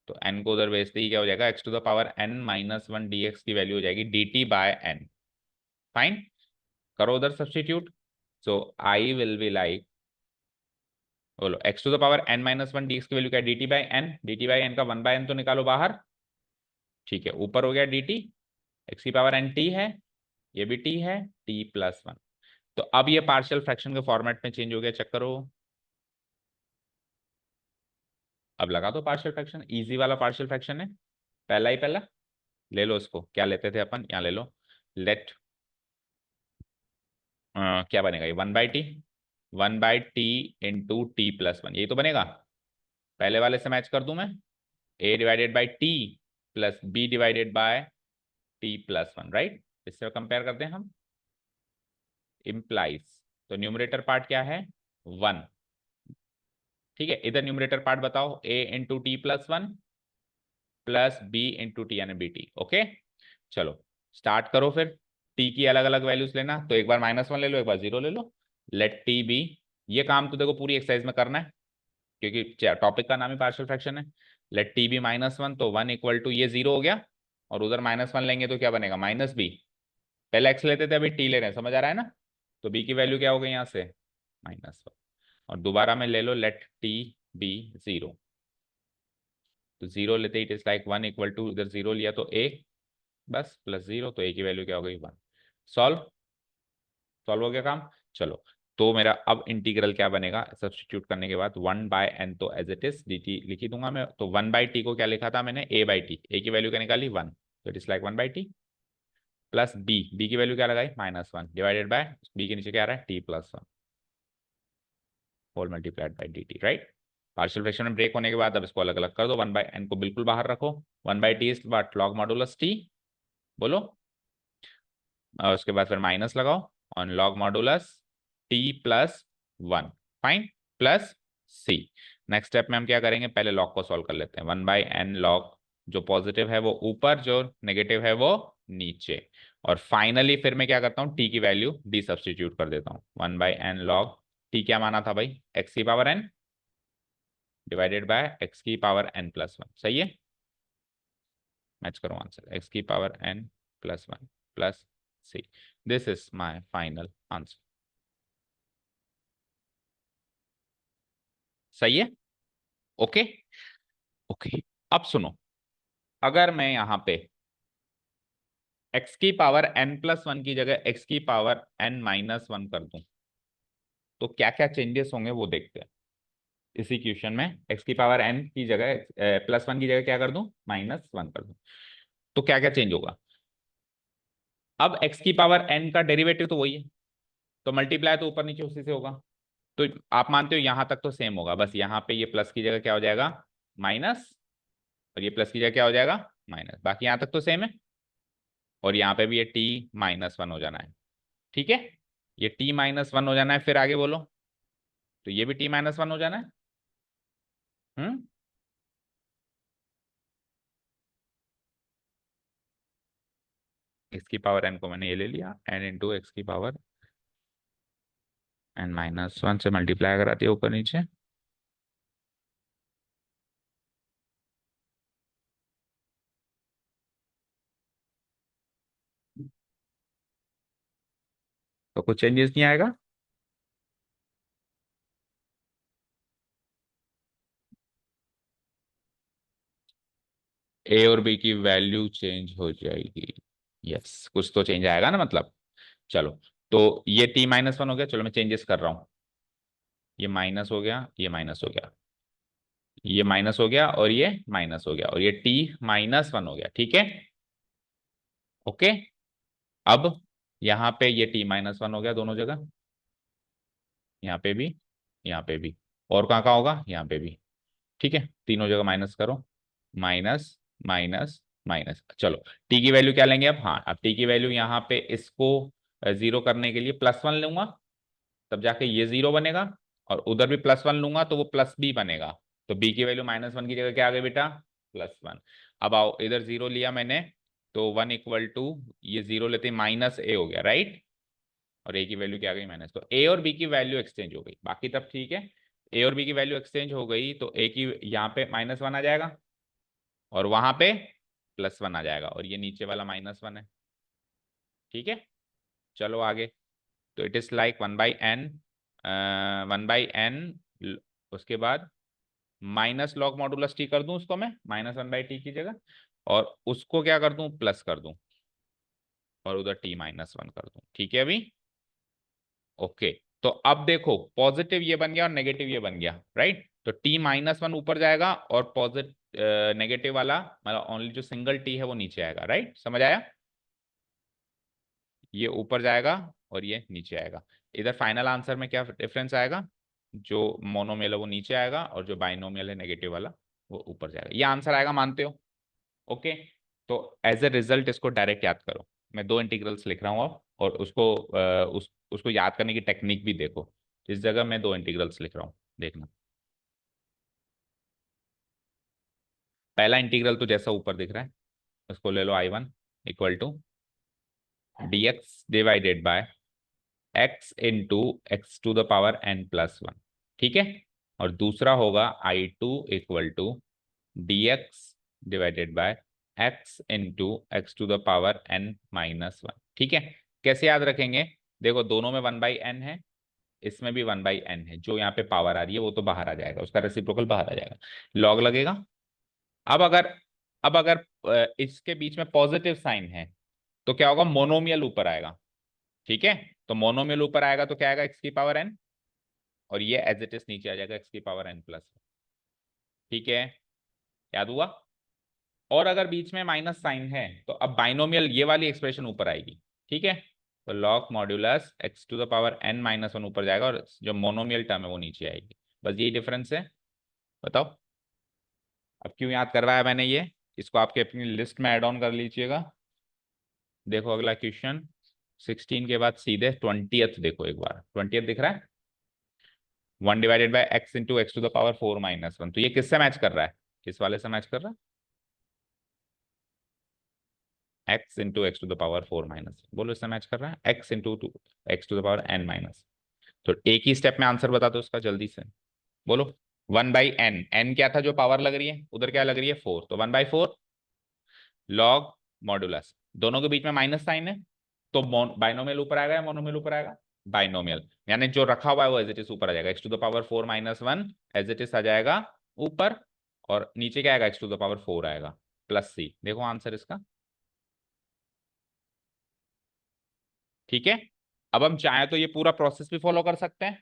तो एन को उधर भेजते ही क्या हो जाएगा, x to the power n minus one d x की वैल्यू हो जाएगी d t by n. Fine, करो उधर substitute. So I will be like, बोलो x to the power n minus one d x की वैल्यू क्या है, d t by n, d t by n का वन बाय एन तो निकालो बाहर। ठीक है, ऊपर हो गया डी टी, एक्स की पावर एन टी है, ये भी टी है, टी प्लस वन। तो अब ये पार्शियल फ्रैक्शन के फॉर्मेट में चेंज हो गया, चेक करो। अब लगा दो पार्शियल फ्रैक्शन, इजी वाला पार्शियल फ्रैक्शन है, पहला ही पहला। ले लो इसको, क्या लेते थे अपन, यहाँ ले लो, लेट क्या बनेगा ये, one by T, one by T into t plus one, यही तो बनेगा। पहले वाले से मैच कर दूं मैं, a divided by t plus b divided by t plus one, right. इससे कंपेयर करते हैं हम, इम्प्लाइज, तो न्यूमरेटर पार्ट क्या है, वन। ठीक है, इधर न्यूमरेटर पार्ट बताओ, a into t plus one plus b into t यानी बी टी। ओके, चलो स्टार्ट करो फिर। टी की अलग अलग वैल्यूज लेना, तो एक बार माइनस वन ले लो, एक बार जीरो ले लो। लेट टी बी, ये काम तो देखो पूरी एक्सरसाइज में करना है, क्योंकि टॉपिक का नाम ही पार्शियल फ्रैक्शन है। Let t be minus one, तो वन इक्वल टू ये जीरो हो गया, और उधर माइनस वन लेंगे तो क्या बनेगा, माइनस बी। पहले एक्स लेते थे, अभी टी ले रहे हैं, समझ आ रहा है ना। तो बी की वैल्यू क्या हो गई यहाँ से, माइनस वन। और दोबारा में ले लो, लेट टी बी जीरो, तो जीरो लेते it is like one equal to, इधर जीरो लिया तो ए, बस प्लस जीरो, तो ए की वैल्यू क्या हो गई, वन। सॉल्व, सॉल्व हो गया काम। चलो, तो मेरा अब इंटीग्रल क्या बनेगा, सब्स्टिट्यूट करने के बाद वन बाय एन, तो as it is d t लिखी दूंगा मैं। तो वन बाई टी को क्या लिखा था मैंने, ए बाई टी, ए की वैल्यू क्या निकाली, वन, तो it is like one by t plus b, b की वैल्यू क्या लगाई, minus one, divided by b के नीचे क्या आ रहा है, t plus one whole multiplied by d t, right. Partial fraction में ब्रेक होने के बाद अब इसको अलग अलग कर दो, वन बाई एन को बिल्कुल बाहर रखो, one by t is what, log modulus t, बोलो। और उसके बाद फिर माइनस लगाओ on log modulus t plus one, fine, plus c. Next step में हम क्या करेंगे, पहले लॉग को सॉल्व कर लेते हैं, वन बाई एन लॉग, जो पॉजिटिव है वो ऊपर, जो नेगेटिव है वो नीचे। और फाइनली फिर मैं क्या करता हूँ, टी की वैल्यू डी सब्सटीट्यूट कर देता हूँ, one by n log t क्या माना था भाई, एक्स की power n divided by x की पावर एन प्लस वन, सही है। मैच करो आंसर, एक्स की power n plus one plus c, this is my final answer. सही है, ओके। ओके, अब सुनो, अगर मैं यहां पे x की पावर n प्लस वन की जगह x की पावर n माइनस वन कर दूं, तो क्या क्या चेंजेस होंगे वो देखते हैं। इसी क्वेश्चन में x की पावर n की जगह प्लस वन की जगह क्या कर दूं, माइनस वन कर दूं, तो क्या क्या चेंज होगा। अब x की पावर n का डेरिवेटिव तो वही है, तो मल्टीप्लाई तो ऊपर नीचे उसी से होगा। तो आप मानते हो यहां तक तो सेम होगा, बस यहाँ पे ये प्लस की जगह क्या हो जाएगा, माइनस, और ये प्लस की जगह क्या हो जाएगा, माइनस, बाकी यहां तक तो सेम है। और यहाँ पे भी ये टी माइनस वन हो जाना है, ठीक है, ये टी माइनस वन हो जाना है, फिर आगे बोलो, तो ये भी टी माइनस वन हो जाना है। हम्म, एक्स की पावर एन को मैंने ये ले लिया, एन इंटू एक्स की पावर एन माइनस वन से मल्टीप्लाई कराती है ऊपर नीचे, तो कुछ चेंजेस नहीं आएगा। ए और बी की वैल्यू चेंज हो जाएगी, यस, कुछ तो चेंज आएगा ना, मतलब। चलो, तो ये टी माइनस वन हो गया, चलो मैं चेंजेस कर रहा हूँ, ये माइनस हो गया, ये माइनस हो गया, ये माइनस हो गया, और ये माइनस हो गया, और ये टी माइनस वन हो गया, ठीक है, ओके। अब यहाँ पे ये टी माइनस वन हो गया दोनों जगह, यहाँ पे भी, यहाँ पे भी, और कहाँ कहाँ होगा, यहाँ पे भी, ठीक है, तीनों जगह माइनस करो, माइनस माइनस माइनस। चलो, टी की वैल्यू क्या लेंगे अब, हाँ, अब टी की वैल्यू यहाँ पे इसको जीरो करने के लिए प्लस वन लूंगा, तब जाके ये जीरो बनेगा, और उधर भी प्लस वन लूंगा तो वो प्लस बी बनेगा, तो बी की वैल्यू -1 की जगह क्या आ गई बेटा, +1। अब आओ इधर 0 लिया मैंने, तो 1 इक्वल टू ये 0 लेते ही -a हो गया, राइट। और a की वैल्यू क्या आ गई माइनस, तो a और b की वैल्यू एक्सचेंज हो गई, बाकी तब ठीक है। a और b की वैल्यू एक्सचेंज हो गई तो a की यहाँ पे -1 आ जाएगा और वहां पे +1 आ जाएगा और ये नीचे वाला -1 है, ठीक है। चलो आगे। तो it is like 1/n, 1/n, उसके बाद माइनस लॉग मॉडुलस टी कर दूं उसको मैं, -1/t की जगह, और उसको क्या कर दूं, प्लस कर दूं, और उधर t-1 कर दूं, ठीक है अभी। ओके, तो अब देखो पॉजिटिव ये बन गया और नेगेटिव ये बन गया, राइट। तो t-1 ऊपर जाएगा और पॉजिटिव नेगेटिव वाला मतलब ओनली जो सिंगल टी है वो नीचे आएगा, राइट, समझ आया। ये ऊपर जाएगा और ये नीचे आएगा। इधर फाइनल आंसर में क्या डिफरेंस आएगा, जो मोनोमियल है वो नीचे आएगा और जो बाइनोमियल है नेगेटिव वाला वो ऊपर जाएगा। ये आंसर आएगा, मानते हो। ओके, तो एज ए रिजल्ट इसको डायरेक्ट याद करो। मैं 2 इंटीग्रल्स लिख रहा हूँ अब, और उसको याद करने की टेक्निक भी देखो। इस जगह मैं 2 इंटीग्रल्स लिख रहा हूँ, देखना। पहला इंटीग्रल तो जैसा ऊपर दिख रहा है उसको ले लो, I1 equal to dx divided by x into x to the power n+1, ठीक है। और दूसरा होगा I2 equal to dx divided by x into x to the power n-1, ठीक है। कैसे याद रखेंगे, देखो दोनों में 1/n है, इसमें भी 1/n है, जो यहाँ पे पावर आ रही है वो तो बाहर आ जाएगा, उसका रेसिप्रोकल बाहर आ जाएगा, लॉग लगेगा। अब अगर इसके बीच में पॉजिटिव साइन है तो क्या होगा, मोनोमियल ऊपर आएगा, ठीक है। तो मोनोमियल ऊपर आएगा तो क्या आएगा, x की पावर n, और ये एज इट इज नीचे आ जाएगा, x की पावर n+, ठीक है, याद हुआ। और अगर बीच में माइनस साइन है तो अब बाइनोमियल ये वाली एक्सप्रेशन ऊपर आएगी, ठीक है। तो log modulus x to the power n-1 ऊपर जाएगा और जो मोनोमियल टर्म है वो नीचे आएगी, बस यही डिफरेंस है। बताओ अब क्यों याद करवाया मैंने ये, इसको आपके अपनी लिस्ट में ऐड ऑन कर लीजिएगा। देखो अगला क्वेश्चन 16 के बाद सीधे 20th देखो, एक बार 20th दिख रहा है, 1/x into x to the power 4-1, तो ये किससे मैच कर रहा है, किस वाले से मैच कर रहा है, x into x to the power 4-, बोलो इससे मैच कर रहा है, x into x to the power n-, तो एक ही स्टेप में आंसर बता दो उसका जल्दी से, बोलो। 1/n, n क्या था जो पावर लग रही है, उधर क्या लग रही है 4, तो 1/4 लॉग मॉडुलस, दोनों के बीच में माइनस साइन है, तो बाइनोमियल ऊपर आएगा या मोनोमियल ऊपर आएगा, बाइनोमियल, यानी जो रखा हुआ है वो एज इट इज ऊपर आ जाएगा, x⁴ एज इट इज आ जाएगा ऊपर, और नीचे क्या आएगा, x⁴ आएगा +c। देखो आंसर इसका, ठीक है। अब हम चाहें तो ये पूरा प्रोसेस भी फॉलो कर सकते हैं,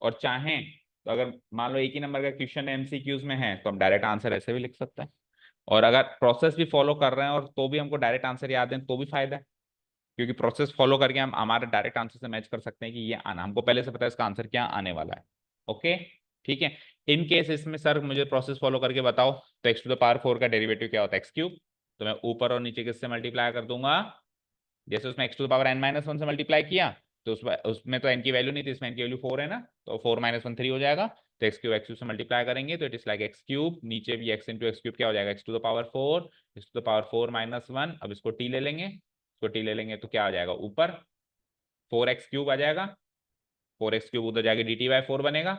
और चाहें तो अगर मान लो एक ही नंबर का क्वेश्चन एमसीक्यूज में है तो हम डायरेक्ट आंसर ऐसे भी लिख सकते हैं, और अगर प्रोसेस भी फॉलो कर रहे हैं और तो भी हमको डायरेक्ट आंसर याद है तो भी फायदा है, क्योंकि प्रोसेस फॉलो करके हम हमारे डायरेक्ट आंसर से मैच कर सकते हैं कि ये आना, हमको पहले से पता है इसका आंसर क्या आने वाला है। ओके, ठीक है। इन केस इसमें सर मुझे प्रोसेस फॉलो करके बताओ, तो x⁴ का डेरिवेटिव क्या होता है, x3, तो मैं ऊपर और नीचे किससे मल्टीप्लाई कर दूंगा, जैसे उसमें x⁴n-1 से मल्टीप्लाई किया तो उसमें तो n की वैल्यू नहीं थी, इसमें n की वैल्यू 4 है ना, तो 4-1 3 हो जाएगा, तो x3 से मल्टीप्लाई करेंगे तो इट इज लाइक x3, नीचे भी x into x³ क्या हो जाएगा, x⁴, x⁴ अब इसको t ले लेंगे, इसको t ले लेंगे तो क्या आ जाएगा ऊपर 4x³ आ जाएगा, 4x³ उधर जाके dt/4 बनेगा,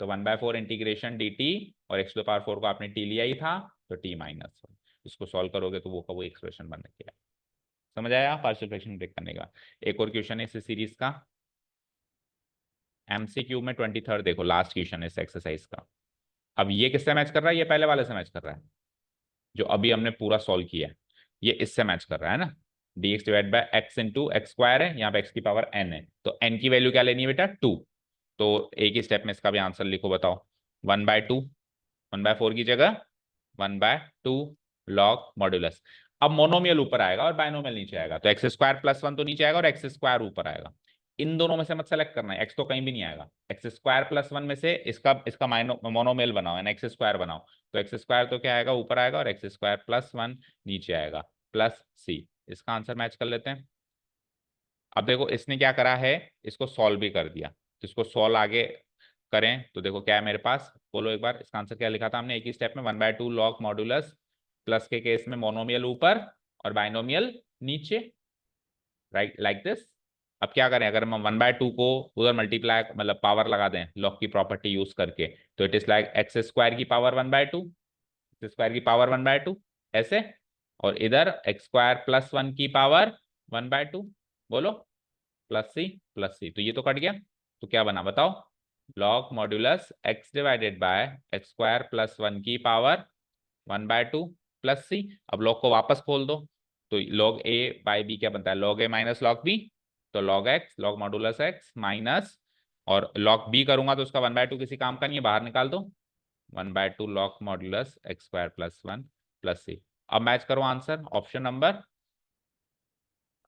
तो 1/4 इंटीग्रेशन dt, और x⁴ को आपने t लिया ही था तो t-1, इसको सॉल्व करोगे तो वो का वो एक्सप्रेशन बन गया। समझ आया पार्शियल फ्रैक्शन ब्रेक करने का। एक और क्वेश्चन है इस सीरीज का, एमसीक्यू में 23rd देखो, लास्ट क्वेश्चन है इस एक्सरसाइज का। अब ये किससे मैच कर रहा है, ये पहले वाले से मैच कर रहा है, जो अभी हमने पूरा सॉल्व किया है, ये इससे मैच कर रहा है ना, dx/x into x² है, यहाँ पे x की पावर n है, तो n की वैल्यू क्या लेनी है बेटा 2, तो एक ही स्टेप में इसका भी आंसर लिखो, बताओ। 1/2, 1/4 की जगह 1/2 लॉग मॉड्यूलस। अब मोनोमियल ऊपर आएगा और बाइनोमियल नीचे आएगा, तो x² + 1 तो नीचे आएगा और x² ऊपर आएगा, इन दोनों में से मत सेलेक्ट करना है, x तो कहीं भी नहीं आएगा, x² + 1 में से इसका इसका मोनोमियल बनाओ यानी x² बनाओ, तो x² तो क्या आएगा ऊपर आएगा और x² + 1 नीचे आएगा +c, इसका आंसर मैच कर लेते हैं। अब देखो इसने क्या करा है, इसको सॉल्व भी कर दिया, तो इसको सॉल्व आगे करें तो देखो क्या है मेरे पास, बोलो एक बार इसका आंसर क्या लिखा था हमने एक ही स्टेप में, 1/2 लॉग मॉड्यूलस, प्लस के केस में मोनोमियल ऊपर और बाइनोमियल नीचे, राइट लाइक दिस। अब क्या करें, अगर हम 1/2 को उधर मल्टीप्लाई मतलब पावर लगा दें लॉग की प्रॉपर्टी यूज करके, तो it is like x square की पावर 1/2, एक्स स्क्वायर की पावर 1/2 ऐसे, और इधर एक्स स्क्वायर प्लस 1 की पावर 1/2, बोलो प्लस सी, तो ये तो कट गया। तो क्या बना बताओ, log modulus x divided by x square plus 1 की पावर 1/2 प्लस सी। अब लॉग को वापस खोल दो, तो लॉग ए बाय बी क्या बनता है, लॉग ए माइनस लॉग बी, तो log x log modulus x minus, और लॉग बी करूंगा तो उसका 1/2 किसी काम का नहीं है, बाहर निकाल दो, 1/2 log modulus x square plus 1 plus c. अब मैच करो answer, option number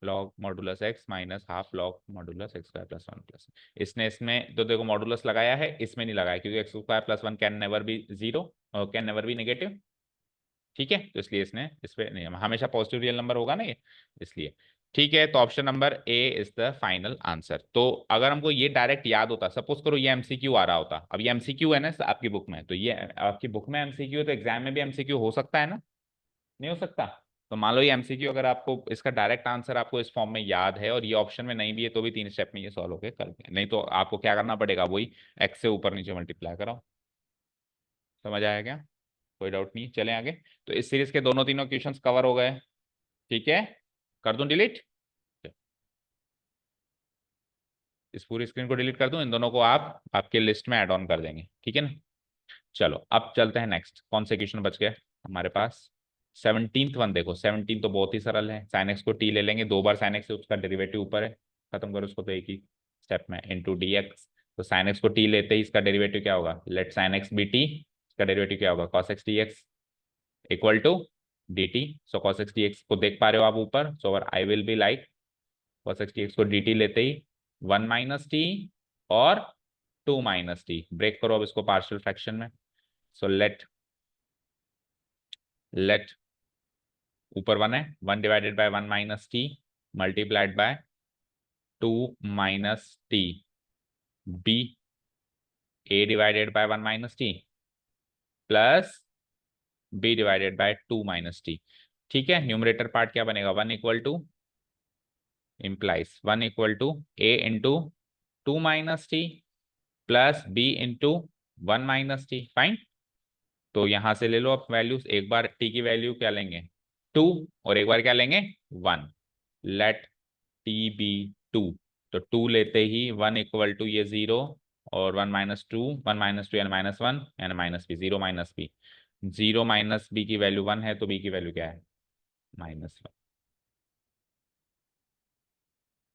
log modulus x minus half log modulus x square plus 1 plus, इसने इसमें तो देखो मॉडुलस लगाया है, इसमें नहीं लगाया क्योंकि x square plus 1 can never be zero और कैन नेवर बी नेगेटिव, ठीक है, तो इसलिए इसने इस पे नहीं, हमेशा पॉजिटिव रियल नंबर होगा ना ये, इसलिए ठीक है। तो option number A is the final answer. तो अगर हमको ये डायरेक्ट याद होता, सपोज करो ये एमसीक्यू आ रहा होता, अब ये एमसीक्यू है ना आपकी बुक में, तो ये आपकी बुक में एमसीक्यू है, तो एग्जाम में भी एमसीक्यू हो सकता है ना, नहीं हो सकता। तो मान लो ये एमसीक्यू अगर आपको इसका डायरेक्ट आंसर आपको इस फॉर्म में याद है और ये ऑप्शन में नहीं भी है, तो भी 3 स्टेप में ये सॉल्व होके कर लें, नहीं तो आपको क्या करना पड़ेगा, वही एक्स से ऊपर नीचे मल्टीप्लाई करो। समझ आया क्या, कोई डाउट नहीं, चलें आगे। तो इस सीरीज के दोनों तीनों क्वेश्चंस कवर हो गए, ठीक है, कर दूं डिलीट, इस पूरी स्क्रीन को डिलीट कर दूं, इन दोनों को आप आपके लिस्ट में ऐड ऑन कर देंगे, ठीक है ना। चलो अब चलते हैं नेक्स्ट, कौन से क्वेश्चन बच गए हमारे पास, 17th वन देखो, 17 तो बहुत ही सरल है, साइन एक्स को टी ले लेंगे, 2 बार साइन एक्स से उसका डेरिवेटिव ऊपर है, खत्म करो उसको तो एक ही स्टेप में, इंटू डी एक्स, तो साइन एक्स को टी लेते ही इसका डेरिवेटिव क्या होगा, let sine x be t, इसका डेरिवेटिव क्या होगा cos x d x equal to d t, so cos x d x को देख पा रहे हो आप ऊपर, so our I will be like cos x d x को डी टी लेते ही 1 माइनस टी और 2 माइनस टी, ब्रेक करो अब इसको पार्शियल फ्रैक्शन में, सो लेट ऊपर 1 है, 1 divided by 1 minus t multiplied by 2 minus t, b a divided by 1 minus t plus b divided by 2 minus t, ठीक है। न्यूमरेटर पार्ट क्या बनेगा, 1 equal to implies 1 equal to a into 2 minus t plus b into 1 minus t, fine. तो यहां से ले लो आप values, एक बार टी की वैल्यू क्या लेंगे 2 और एक बार क्या लेंगे 1, लेट टी बी 2, तो 2 लेते ही 1 इक्वल टू ये 0 और 1 - 2 1 - 2 यानी -1 यानी minus b, 0 minus b, 0 minus b की वैल्यू 1 है, तो बी की वैल्यू क्या है -1,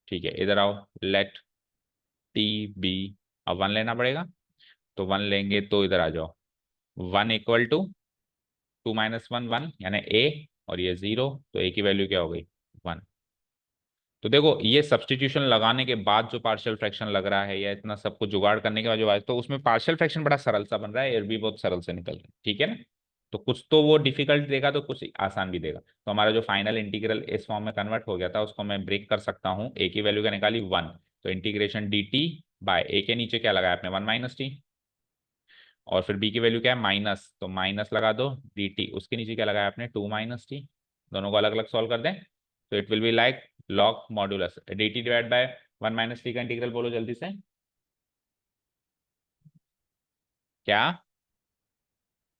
ठीक है। इधर आओ, लेट टी बी, अब 1 लेना पड़ेगा, तो 1 लेंगे तो इधर आ जाओ, 1 इक्वल टू 2 - 1 1 यानी ए, और ये 0, तो ए की वैल्यू क्या हो गई 1। तो देखो ये सब्सटीट्यूशन लगाने के बाद जो पार्शियल फ्रैक्शन लग रहा है, या इतना सब कुछ जुगाड़ करने के बाद जो आया, तो उसमें पार्शियल फ्रैक्शन बड़ा सरल सा बन रहा है, ये भी बहुत सरल से निकल रहा है, ठीक है ना। तो कुछ तो वो डिफिकल्ट देगा तो कुछ आसान भी देगा, तो हमारा जो फाइनल इंटीग्रल इस फॉर्म में कन्वर्ट हो गया था, उसको मैं ब्रेक कर सकता हूँ, ए की वैल्यू क्या निकाली 1, तो इंटीग्रेशन डी टी बाय ए के नीचे क्या लगाया आपने 1 माइनस टी, और फिर बी की वैल्यू क्या है माइनस, तो माइनस लगा दो डी टी, उसके नीचे क्या लगाया आपने 2 माइनस टी, दोनों को अलग अलग सॉल्व कर दें, तो it will be like log modulus D T divide by 1 minus T का इंटीग्रल, बोलो जल्दी से क्या,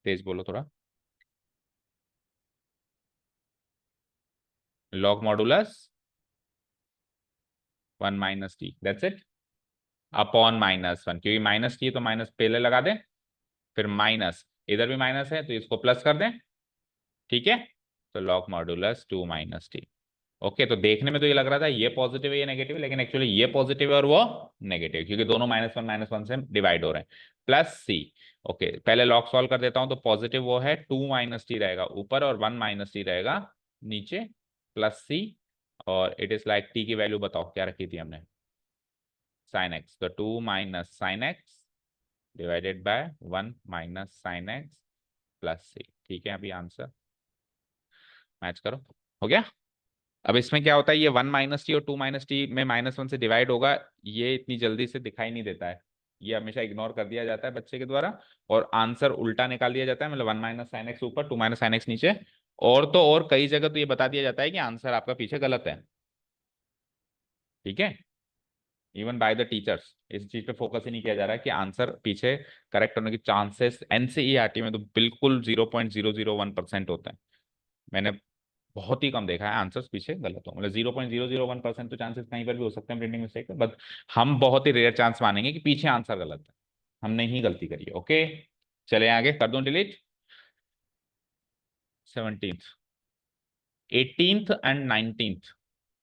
तेज बोलो थोड़ा, log modulus 1 minus T, that's it, upon -1, क्योंकि माइनस टी है तो माइनस पहले लगा दें, फिर माइनस, इधर भी माइनस है तो इसको प्लस कर दें, ठीक है, तो log modulus 2 minus T. Okay, तो देखने में तो ये लग रहा था ये पॉजिटिव है ये नेगेटिव है, लेकिन एक्चुअली ये पॉजिटिव है और वो नेगेटिव, क्योंकि दोनों -1 से डिवाइड हो रहे हैं, प्लस सी। ओके, पहले लॉग सॉल्व कर देता हूं, तो पॉजिटिव वो है 2 माइनस टी रहेगा ऊपर और 1 माइनस टी रहेगा नीचे, प्लस सी, और इट इज लाइक टी की वैल्यू बताओ क्या रखी थी हमने साइन एक्स, तो 2 minus sine x divided by 1 minus sine x plus c, ठीक है। अभी आंसर मैच करो, हो गया। अब इसमें क्या होता है, ये 1 माइनस टी और 2 माइनस टी में -1 से डिवाइड होगा, ये इतनी जल्दी से दिखाई नहीं देता है, ये हमेशा इग्नोर कर दिया जाता है बच्चे के द्वारा, और आंसर उल्टा निकाल दिया जाता है, मतलब 1 - sin x ऊपर, 2 - sin x नीचे। और तो और कई जगह तो ये बता दिया जाता है कि आंसर आपका पीछे गलत है। ठीक है, इवन बाय द टीचर्स इस चीज पे फोकस ही नहीं किया जा रहा है कि आंसर पीछे करेक्ट होने के चांसेस एनसीईआरटी में तो बिल्कुल 0.001% होता है। मैंने बहुत ही कम देखा है आंसर्स पीछे गलत हो, मतलब 0.001% तो चांसेस कहीं पर भी हो सकते हैं प्रिंटिंग मिस्टेक है, बट हम बहुत ही रेयर चांस मानेंगे कि पीछे आंसर गलत है, हमने ही गलती करी है। ओके, चले आगे, कर दूं delete. 17th, 18th and 19th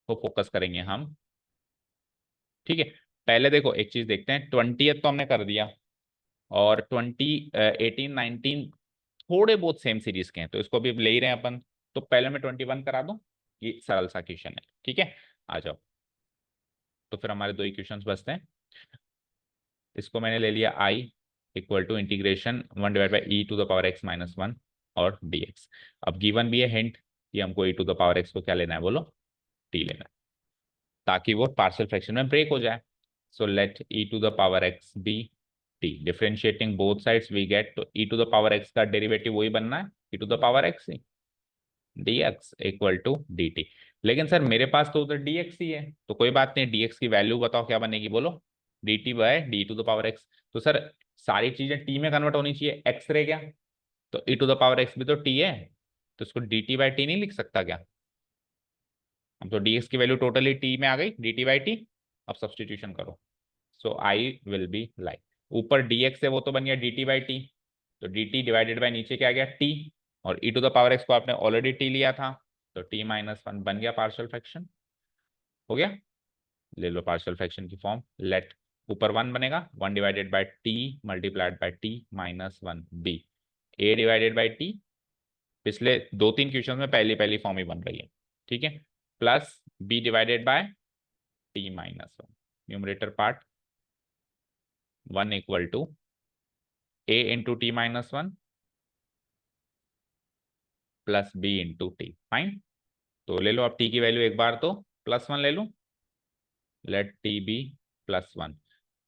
को फोकस करेंगे हम। ठीक है, पहले देखो एक चीज देखते हैं, 20th तो हमने कर दिया, और 18 19 थोड़े बहुत सेम सीरीज के हैं, तो इसको भी ले ही रहे हैं अपन। तो पहले मैं 21 करा दूं, ये सरल सा क्वेश्चन है। ठीक है, आ जाओ। तो फिर हमारे दो इक्वेशंस बचते हैं। इसको मैंने ले लिया I equal to integration 1/e⁻x - 1 और dx। अब गिवन भी है हिंट कि हमको e⁻x को क्या लेना है, बोलो, t लेना है, ताकि वो पार्शियल फ्रैक्शन में ब्रेक हो जाए। So let e⁻x be t, differentiating both sides we get, तो e⁻x का डेरिवेटिव वही बनना है, e⁻x ही, dx इक्वल टू dt। लेकिन सर मेरे पास तो उधर dx ही है, तो कोई बात नहीं, dx की वैल्यू बताओ क्या बनेगी, बोलो, dt/d⁻x। तो सर सारी चीजें t में कन्वर्ट होनी चाहिए, x रह गया, तो e⁻x भी तो t है, तो इसको dt/t नहीं लिख सकता क्या? अब तो dx की वैल्यू टोटली t में आ गई, dt/t। अब सब्सटीट्यूशन करो, सो आई विल बी लाइक, ऊपर dx है वो तो बन गया dt/t, तो dt डिवाइडेड बाय नीचे क्या आ गया t, और e⁻x को आपने ऑलरेडी t लिया था, तो t-1 बन गया पार्शियल फ्रैक्शन। हो गया, ले लो पार्शियल फ्रैक्शन की फॉर्म, लेट ऊपर 1 बनेगा, 1/t multiplied by t-1 b, a divided by t, पिछले 2 3 क्वेश्चन में पहली पहली फॉर्म ही बन रही है। ठीक है, plus b divided by t-1, numerator part 1 equal to a into t-1 plus b into t, fine. तो ले लो अब t की वैल्यू एक बार तो +1 ले लूं, लेट t बी +1,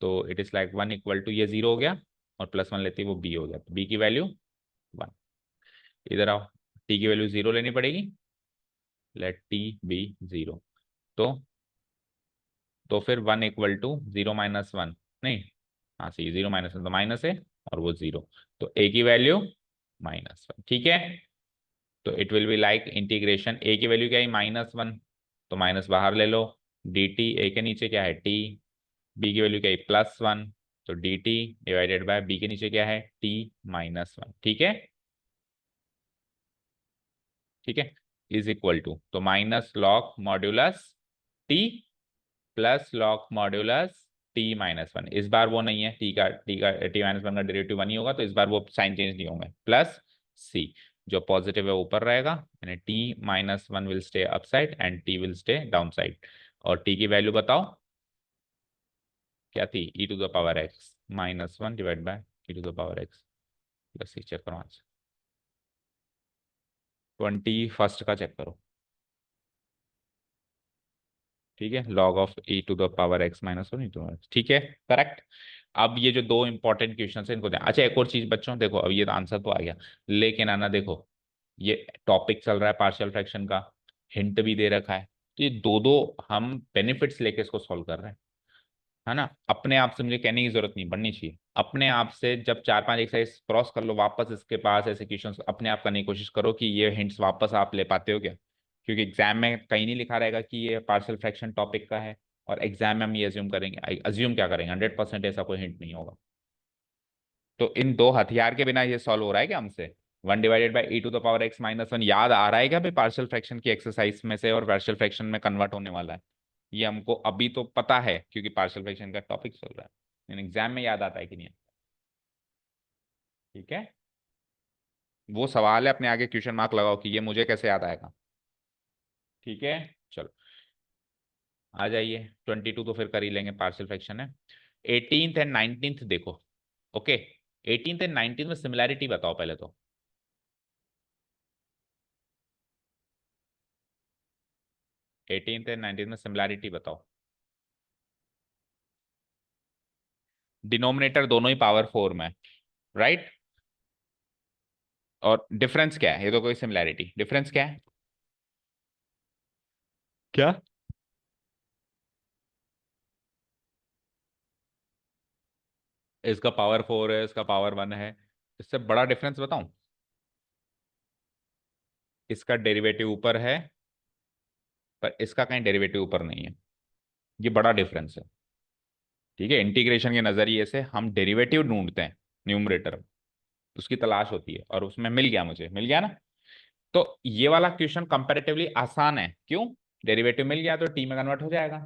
तो it is like 1 equal to, ये 0 हो गया, और +1 लेते ही वो b हो गया, तो b की वैल्यू 1। इधर आओ, t की वैल्यू 0 लेनी पड़ेगी, लेट t बी 0, तो फिर 1 इक्वल टू 0 - 1, नहीं, हाँ सही, 0 - 1 तो माइनस है, और वो 0, तो a की वैल्यू -1। ठीक है, तो it will be like integration, a की वैल्यू क्या है, -1, तो माइनस बाहर ले लो, dt, a के नीचे क्या है t, b की वैल्यू क्या है +1, तो dt डिवाइडेड बाय b के नीचे क्या है t-1। ठीक है, ठीक है, इज इक्वल टू, तो minus log modulus t plus log modulus t-1, इस बार वो नहीं है, t का t-1 का डेरिवेटिव 1 ही होगा, तो इस बार वो साइन चेंज नहीं होंगे, प्लस c, जो पॉजिटिव है ऊपर रहेगा, यानी t-1 will stay upside and t will stay down side. और t की वैल्यू बताओ क्या थी, e⁻x-1 divide by e⁻x plus c, check करो आंसर, 21st का चेक करो। ठीक है, log ऑफ e⁻x-1, ठीक है, करेक्ट। अब ये जो दो इंपॉर्टेंट क्वेश्चन है इनको ध्यान, अच्छा एक और चीज बच्चों देखो, अब ये आंसर तो आ गया, लेकिन आना देखो, ये टॉपिक चल रहा है पार्शियल फ्रैक्शन का, हिंट भी दे रखा है, तो ये दो दो हम बेनिफिट्स लेके इसको सॉल्व कर रहे हैं, है ना। अपने आप से मुझे कहने की जरूरत नहीं पड़नी चाहिए, अपने आप से जब 4 5 एक्सरसाइज क्रॉस कर लो, वापस इसके पास ऐसे क्वेश्चन अपने आप करने की कोशिश करो कि ये हिंट्स वापस आप ले पाते हो क्या, क्योंकि एग्जाम में कहीं नहीं लिखा रहेगा कि ये पार्शियल फ्रैक्शन टॉपिक का है, और एग्जाम में हम ये अज्यूम करेंगे, अज्यूम क्या करेंगे, 100% ऐसा कोई हिंट नहीं होगा। तो इन दो हथियार के बिना ये सॉल्व हो रहा है क्या हमसे, 1/e⁻x-1 याद आ रहा है क्या भाई पार्शियल फ्रैक्शन की एक्सरसाइज में से, और पार्शियल फ्रैक्शन में कन्वर्ट होने वाला है, ये हमको अभी तो पता है क्योंकि पार्शियल फ्रैक्शन का टॉपिक चल रहा है, लेकिन एग्जाम में याद आता है कि नहीं। ठीक है, वो सवाल है, अपने आगे क्वेश्चन मार्क लगाओ कि ये मुझे कैसे याद आएगा। ठीक है, चलो आ जाइए, 22 तो फिर कर ही लेंगे, पार्शियल फ्रैक्शन है। 18th एंड 19th देखो, ओके, 18th एंड 19th में सिमिलैरिटी बताओ पहले तो, 18th एंड 19th में सिमिलैरिटी बताओ। डिनोमिनेटर दोनों ही पावर 4 में, राइट। और डिफरेंस क्या है, ये तो कोई सिमिलैरिटी, डिफरेंस क्या है, क्या, इसका पावर 4 है, इसका पावर 1 है, इससे बड़ा डिफरेंस बताऊं, इसका डेरिवेटिव ऊपर है पर इसका कहीं डेरिवेटिव ऊपर नहीं है, ये बड़ा डिफरेंस है। ठीक है, इंटीग्रेशन के नजरिए से हम डेरिवेटिव ढूंढते हैं न्यूमरेटर में, उसकी तलाश होती है, और उसमें मिल गया, मुझे मिल गया ना। तो ये वाला क्वेश्चन कंपैरेटिवली आसान है, क्यों, डेरिवेटिव मिल गया तो टी में कन्वर्ट हो जाएगा।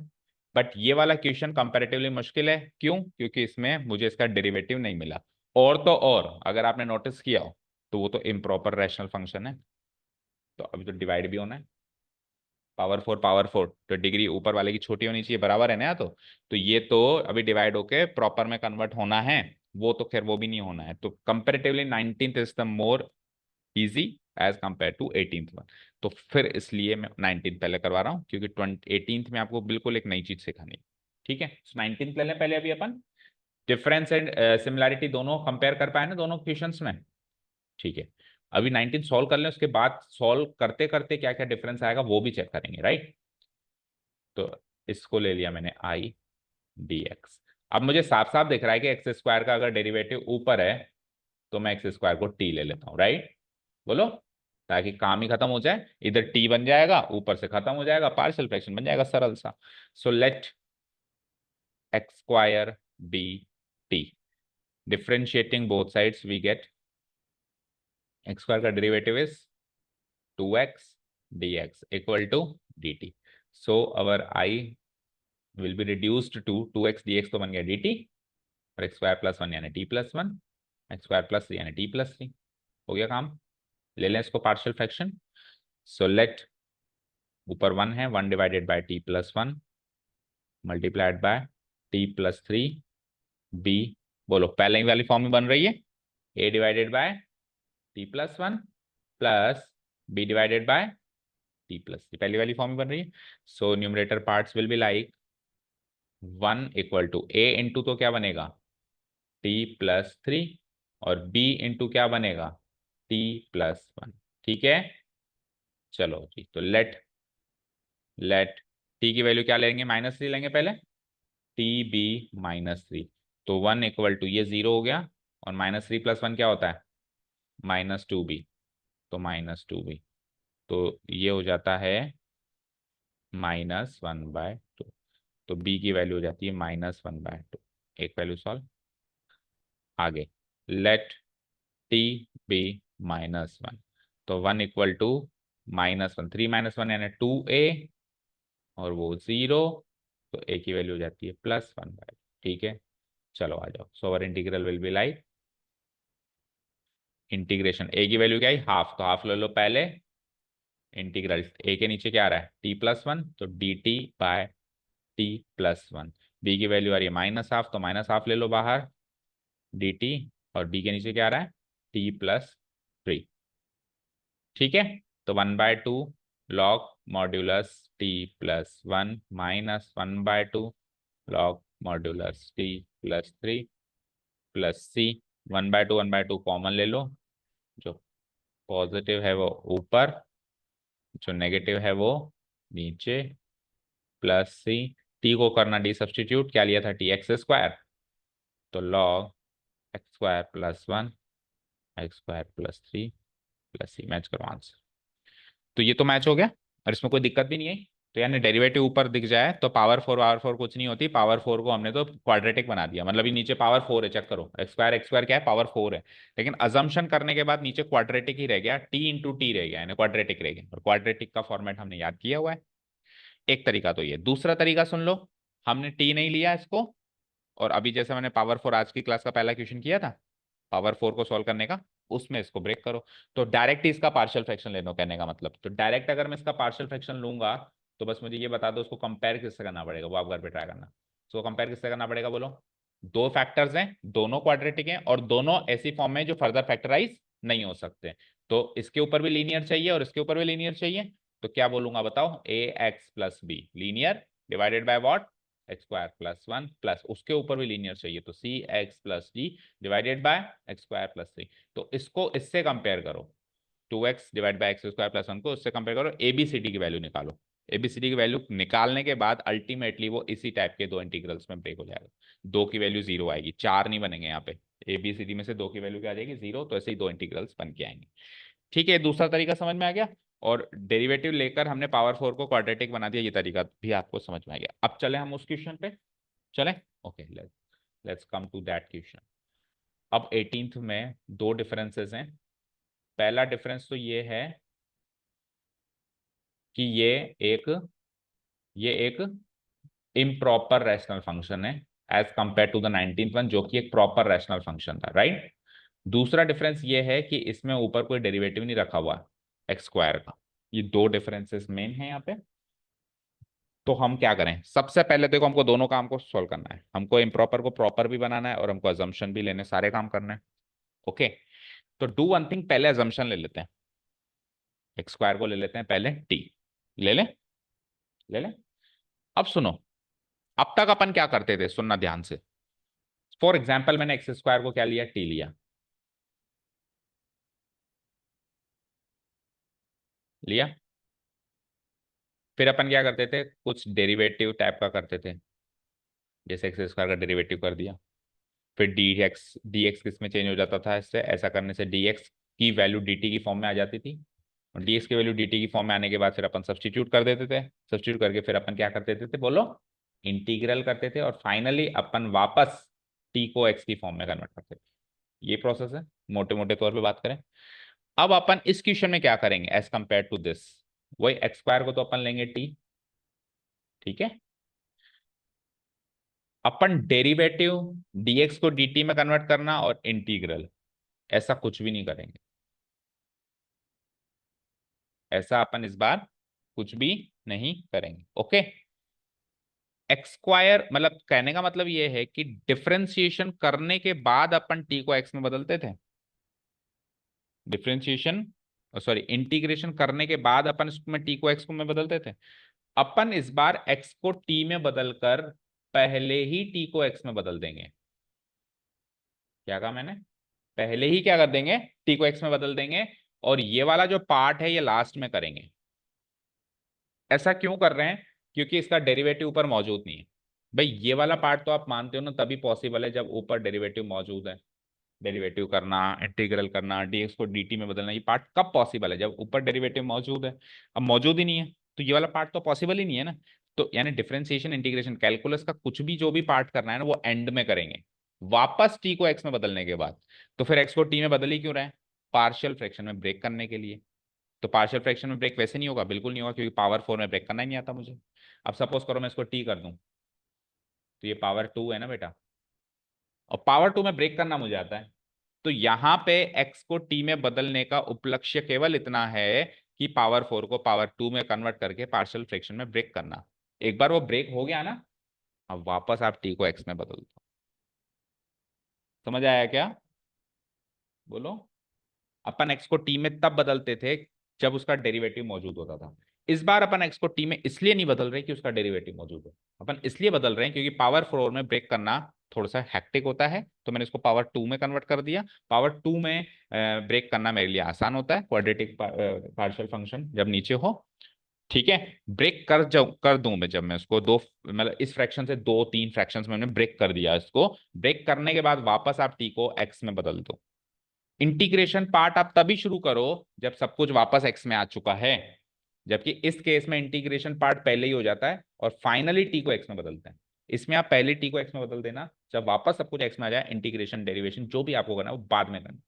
बट ये वाला क्वेश्चन कंपैरेटिवली मुश्किल है, क्यों, क्योंकि इसमें मुझे इसका डेरिवेटिव नहीं मिला। और तो और अगर आपने नोटिस किया हो तो वो तो इम्प्रॉपर रैशनल फंक्शन है, तो अभी तो डिवाइड भी होना है, पावर फोर तो डिग्री ऊपर वाले की छोटी होनी चाहिए, बराबर है ना, तो ये तो अभी डिवाइड होके प्रॉपर में कन्वर्ट होना है, वो तो खैर वो भी नहीं होना है, तो comparatively 19th is the more easy as compare to 18th one. तो फिर इसलिए मैं 19th पहले करवा रहा हूँ, क्योंकि 18th में आपको बिल्कुल एक नई चीज सिखानी है। ठीक है, 19th ले लें पहले, अभी अपन डिफरेंस एंड सिमिलैरिटी दोनों कंपेयर कर पाए ना दोनों क्वेश्चंस में। ठीक है, अभी 19 सॉल्व कर लें, उसके बाद सॉल्व करते करते क्या क्या डिफरेंस आएगा वो भी चेक करेंगे, राइट। तो इसको ले लिया मैंने आई डी एक्स। अब मुझे साफ साफ दिख रहा है कि एक्स स्क्वायर का अगर डेरिवेटिव ऊपर है तो मैं एक्स स्क्वायर को टी ले लेता हूँ, राइट, बोलो, ताकि काम ही खत्म हो जाए, इधर टी बन जाएगा, ऊपर से खत्म हो जाएगा, पार्शियल फ्रैक्शन बन जाएगा, सरल सा। So let x square be t, differentiating both sides we get x square का derivative is 2x dx equal to dt. So our I will be reduced to 2x dx तो बन गया dt, और x square plus 1 यानी T plus 1, x square plus 3 यानी T plus 3, हो गया काम। ले लें इसको पार्शियल फ्रैक्शन। सो लेट ऊपर 1 है, 1 divided by t plus 1 multiplied by t plus 3 be, बोलो पहले ही वाली फॉर्म में बन रही है, a divided by t plus 1 plus b divided by t plus, पहली वाली फॉर्म में बन रही है। So numerator parts will be like 1 equal to a into तो क्या बनेगा टी प्लस 3, और बी इंटू क्या बनेगा टी प्लस 1। ठीक है, चलो जी, तो लेट लेट टी की वैल्यू क्या लेंगे, -3 लेंगे पहले, टी बी -3, तो 1 इक्वल टू ये 0 हो गया, और -3 प्लस 1 क्या होता है -2b, तो -2b, तो ये हो जाता है -1/2, तो b की वैल्यू हो जाती है -1/2। एक वैल्यू सॉल्व, आगे लेट टी बी -1, तो 1 इक्वल टू -1, 3 -1 यानी 2a, और वो 0, तो a की वैल्यू हो जाती है +1/2। ठीक है, चलो आ जाओ। So our integral will be like integration, a की वैल्यू क्या है हाफ, तो हाफ ले लो पहले, इंटीग्रल a के नीचे क्या आ रहा है t+1, तो dt बाय t+1, b की वैल्यू आ रही है -हाफ, तो -हाफ ले लो बाहर dt, और b के नीचे क्या आ रहा है t+3। ठीक है, तो 1/2 log modulus t+1 -1/2 log modulus t+3 plus c, 1/2 common ले लो, जो पॉजिटिव है वो ऊपर, जो नेगेटिव है वो नीचे, प्लस सी, टी को करना डी सब्सटीट्यूट, क्या लिया था टी एक्स स्क्वायर, तो log x square plus 1 x square plus 3 plus सी, मैच करो आंसर। तो ये तो मैच हो गया, और इसमें कोई दिक्कत भी नहीं आई। तो यानी डेरिवेटिव ऊपर दिख जाए तो पावर फोर कुछ नहीं होती, पावर 4 को हमने तो क्वाड्रेटिक बना दिया, मतलब ये नीचे पावर 4 है, चेक करो एक्स स्क्वायर क्या है पावर 4 है, लेकिन अजम्पशन करने के बाद नीचे क्वाड्रेटिक ही रह गया, टी इंटू टी रह गया, यानी क्वाड्रेटिक रह गया, और क्वाड्रेटिक का फॉर्मेट हमने याद किया हुआ है। एक तरीका तो ये, दूसरा तरीका सुन लो, हमने टी नहीं लिया इसको, और अभी जैसे मैंने पावर 4 आज की क्लास का पहला क्वेश्चन किया था पावर 4 को सॉल्व करने का, उसमें इसको ब्रेक करो, तो डायरेक्ट ही इसका पार्शियल फ्रैक्शन ले लो, कहने का मतलब, तो डायरेक्ट अगर मैं इसका पार्शियल फ्रैक्शन लूंगा तो बस मुझे ये बता दो उसको कंपेयर किससे करना पड़ेगा, वो आप घर पे ट्राई करना। उसको कंपेयर किससे करना पड़ेगा, बोलो, दो फैक्टर्स हैं, दोनों क्वाड्रेटिक हैं, और दोनों ऐसी फॉर्म में जो फर्दर फैक्टराइज नहीं हो सकते, तो इसके ऊपर भी लीनियर चाहिए और इसके ऊपर भी लीनियर चाहिए, तो क्या बोलूंगा बताओ, a x plus b linear divided by what x square plus one plus उसके ऊपर भी लीनियर चाहिए तो c x plus d divided by x square plus three. तो इसको इससे कंपेयर करो, 2x divide by x square plus one को उससे कंपेयर करो, एबीसीडी की वैल्यू निकालो। एबीसीडी की वैल्यू निकालने के बाद अल्टीमेटली वो इसी टाइप के दो इंटीग्रल्स में ब्रेक हो जाएगा। दो की वैल्यू जीरो आएगी, चार नहीं बनेंगे यहाँ पे। एबीसीडी में से दो की वैल्यू क्या आ जाएगी, जीरो, तो ऐसे ही दो इंटीग्रल्स बन के आएंगे। ठीक है, दूसरा तरीका समझ में आ गया। और डेरिवेटिव लेकर हमने पावर फोर को क्वाड्रेटिक बना दिया, ये तरीका भी आपको समझ में आ गया। अब चले हम उस क्वेश्चन पे, चले। Okay, let's come to that question. अब 18th में दो डिफरेंसेस हैं। पहला डिफरेंस तो ये है कि ये एक इम्प्रॉपर रैशनल फंक्शन है as compare to the 19th one, जो कि एक प्रॉपर रैशनल फंक्शन था, राइट। दूसरा डिफरेंस ये है कि इसमें ऊपर कोई डेरिवेटिव नहीं रखा हुआ एक्स स्क्वायर का। ये दो डिफरेंसेस मेन है यहाँ पे। तो हम क्या करें, सबसे पहले देखो हमको दोनों काम को सॉल्व करना है, हमको इम्प्रॉपर को प्रॉपर भी बनाना है और हमको अजम्पशन भी लेने, सारे काम करने हैं। ओके, तो डू वन थिंग, पहले अजम्पशन ले लेते हैं। एक्स स्क्वायर को ले लेते हैं पहले टी। ले लें, ले लें। अब सुनो, अब तक अपन क्या करते थे, सुनना ध्यान से। फॉर एग्जाम्पल मैंने एक्स स्क्वायर को क्या लिया, टी लिया, लिया। फिर अपन क्या करते थे, कुछ डेरिवेटिव टाइप का करते थे, जैसे एक्स स्क्वायर का डेरिवेटिव कर दिया। फिर डी एक्स किस में चेंज हो जाता था, इससे ऐसा करने से डी एक्स की वैल्यू डी टी की फॉर्म में आ जाती थी। और डी एक्स की वैल्यू डी टी की फॉर्म में आने के बाद फिर अपन सब्सटीट्यूट कर देते थे। सब्सटीट्यूट करके फिर अपन क्या करते थे बोलो, इंटीग्रल करते थे। और फाइनली अपन वापस टी को एक्स की फॉर्म में कन्वर्ट करते थे। ये प्रोसेस है, मोटे मोटे तौर पे बात करें। अब अपन इस क्वेश्चन में क्या करेंगे एज कंपेयर टू दिस, वही एक्स स्क्वायर को तो अपन लेंगे टी, ठीक है। अपन डेरिवेटिव डीएक्स को डीटी में कन्वर्ट करना और इंटीग्रल, ऐसा कुछ भी नहीं करेंगे। ऐसा अपन इस बार कुछ भी नहीं करेंगे, ओके। एक्स स्क्वायर मतलब कहने का मतलब ये है कि डिफरेंशिएशन करने के बाद अपन टी को एक्स में बदलते थे। डिफरेंशिएशन, सॉरी, इंटीग्रेशन करने के बाद अपन इसमें टी को एक्स में बदलते थे। अपन इस बार एक्स को टी में बदलकर पहले ही टी को एक्स में बदल देंगे। क्या कहा मैंने, पहले ही क्या कर देंगे, टी को एक्स में बदल देंगे। और ये वाला जो पार्ट है ये लास्ट में करेंगे। ऐसा क्यों कर रहे हैं, क्योंकि इसका डेरिवेटिव ऊपर मौजूद नहीं है। भाई ये वाला पार्ट तो आप मानते हो ना, तभी पॉसिबल है जब ऊपर डेरिवेटिव मौजूद है। डेरिवेटिव करना, इंटीग्रल करना, डीएक्स को डीटी में बदलना, ये पार्ट कब पॉसिबल है, जब ऊपर डेरिवेटिव मौजूद है। अब मौजूद ही नहीं है तो ये वाला पार्ट तो पॉसिबल ही नहीं है ना। तो यानी डिफरेंशिएशन, इंटीग्रेशन, कैलकुलस का कुछ भी जो भी पार्ट करना है ना, वो एंड में करेंगे, वापस टी को एक्स में बदलने के बाद। तो फिर एक्स को टी में बदल ही क्यों रहे हैं, पार्शियल फ्रैक्शन में ब्रेक करने के लिए। तो पार्शियल फ्रैक्शन में ब्रेक वैसे नहीं होगा, बिल्कुल नहीं होगा, क्योंकि पावर फोर में ब्रेक करना ही नहीं आता मुझे। अब सपोज करो मैं इसको टी कर दूं, तो ये पावर टू है ना बेटा, और पावर टू में ब्रेक करना मुझे आता है। तो यहां पे एक्स को टी में बदलने का उपलक्ष्य केवल इतना है कि पावर फोर को पावर टू में कन्वर्ट करके पार्शियल फ्रैक्शन में ब्रेक करना। एक बार वो ब्रेक हो गया ना, अब वापस आप टी को एक्स में बदल दो। समझ आया क्या, बोलो। अपन एक्स को टी में तब बदलते थे जब उसका डेरिवेटिव मौजूद होता था। इस बार अपन एक्स को टी में इसलिए नहीं बदल रहे कि उसका डेरिवेटिव मौजूद है, अपन इसलिए बदल रहे हैं क्योंकि पावर फोर में ब्रेक करना थोड़ा सा हैक्टिक होता है, तो मैंने इसको पावर टू में कन्वर्ट कर दिया। पावर टू में ब्रेक करना मेरे लिए आसान होता है, क्वाड्रेटिक पार्शियल फंक्शन जब नीचे हो, ठीक है। ब्रेक कर दूं मैं, जब मैं उसको दो, मतलब इस फ्रैक्शन से दो तीन फ्रैक्शन में मैंने ब्रेक कर दिया इसको। ब्रेक करने के बाद वापस आप टी को एक्स में बदल दो। इंटीग्रेशन पार्ट आप तभी शुरू करो जब सब कुछ वापस एक्स में आ चुका है, जबकि इस केस में इंटीग्रेशन पार्ट पहले ही हो जाता है और फाइनली टी को एक्स में बदलते हैं। इसमें आप पहले टी को एक्स में बदल देना, जब वापस सब कुछ एक्स में आ जाए, इंटीग्रेशन डेरिवेशन जो भी आपको करना है वो बाद में करना।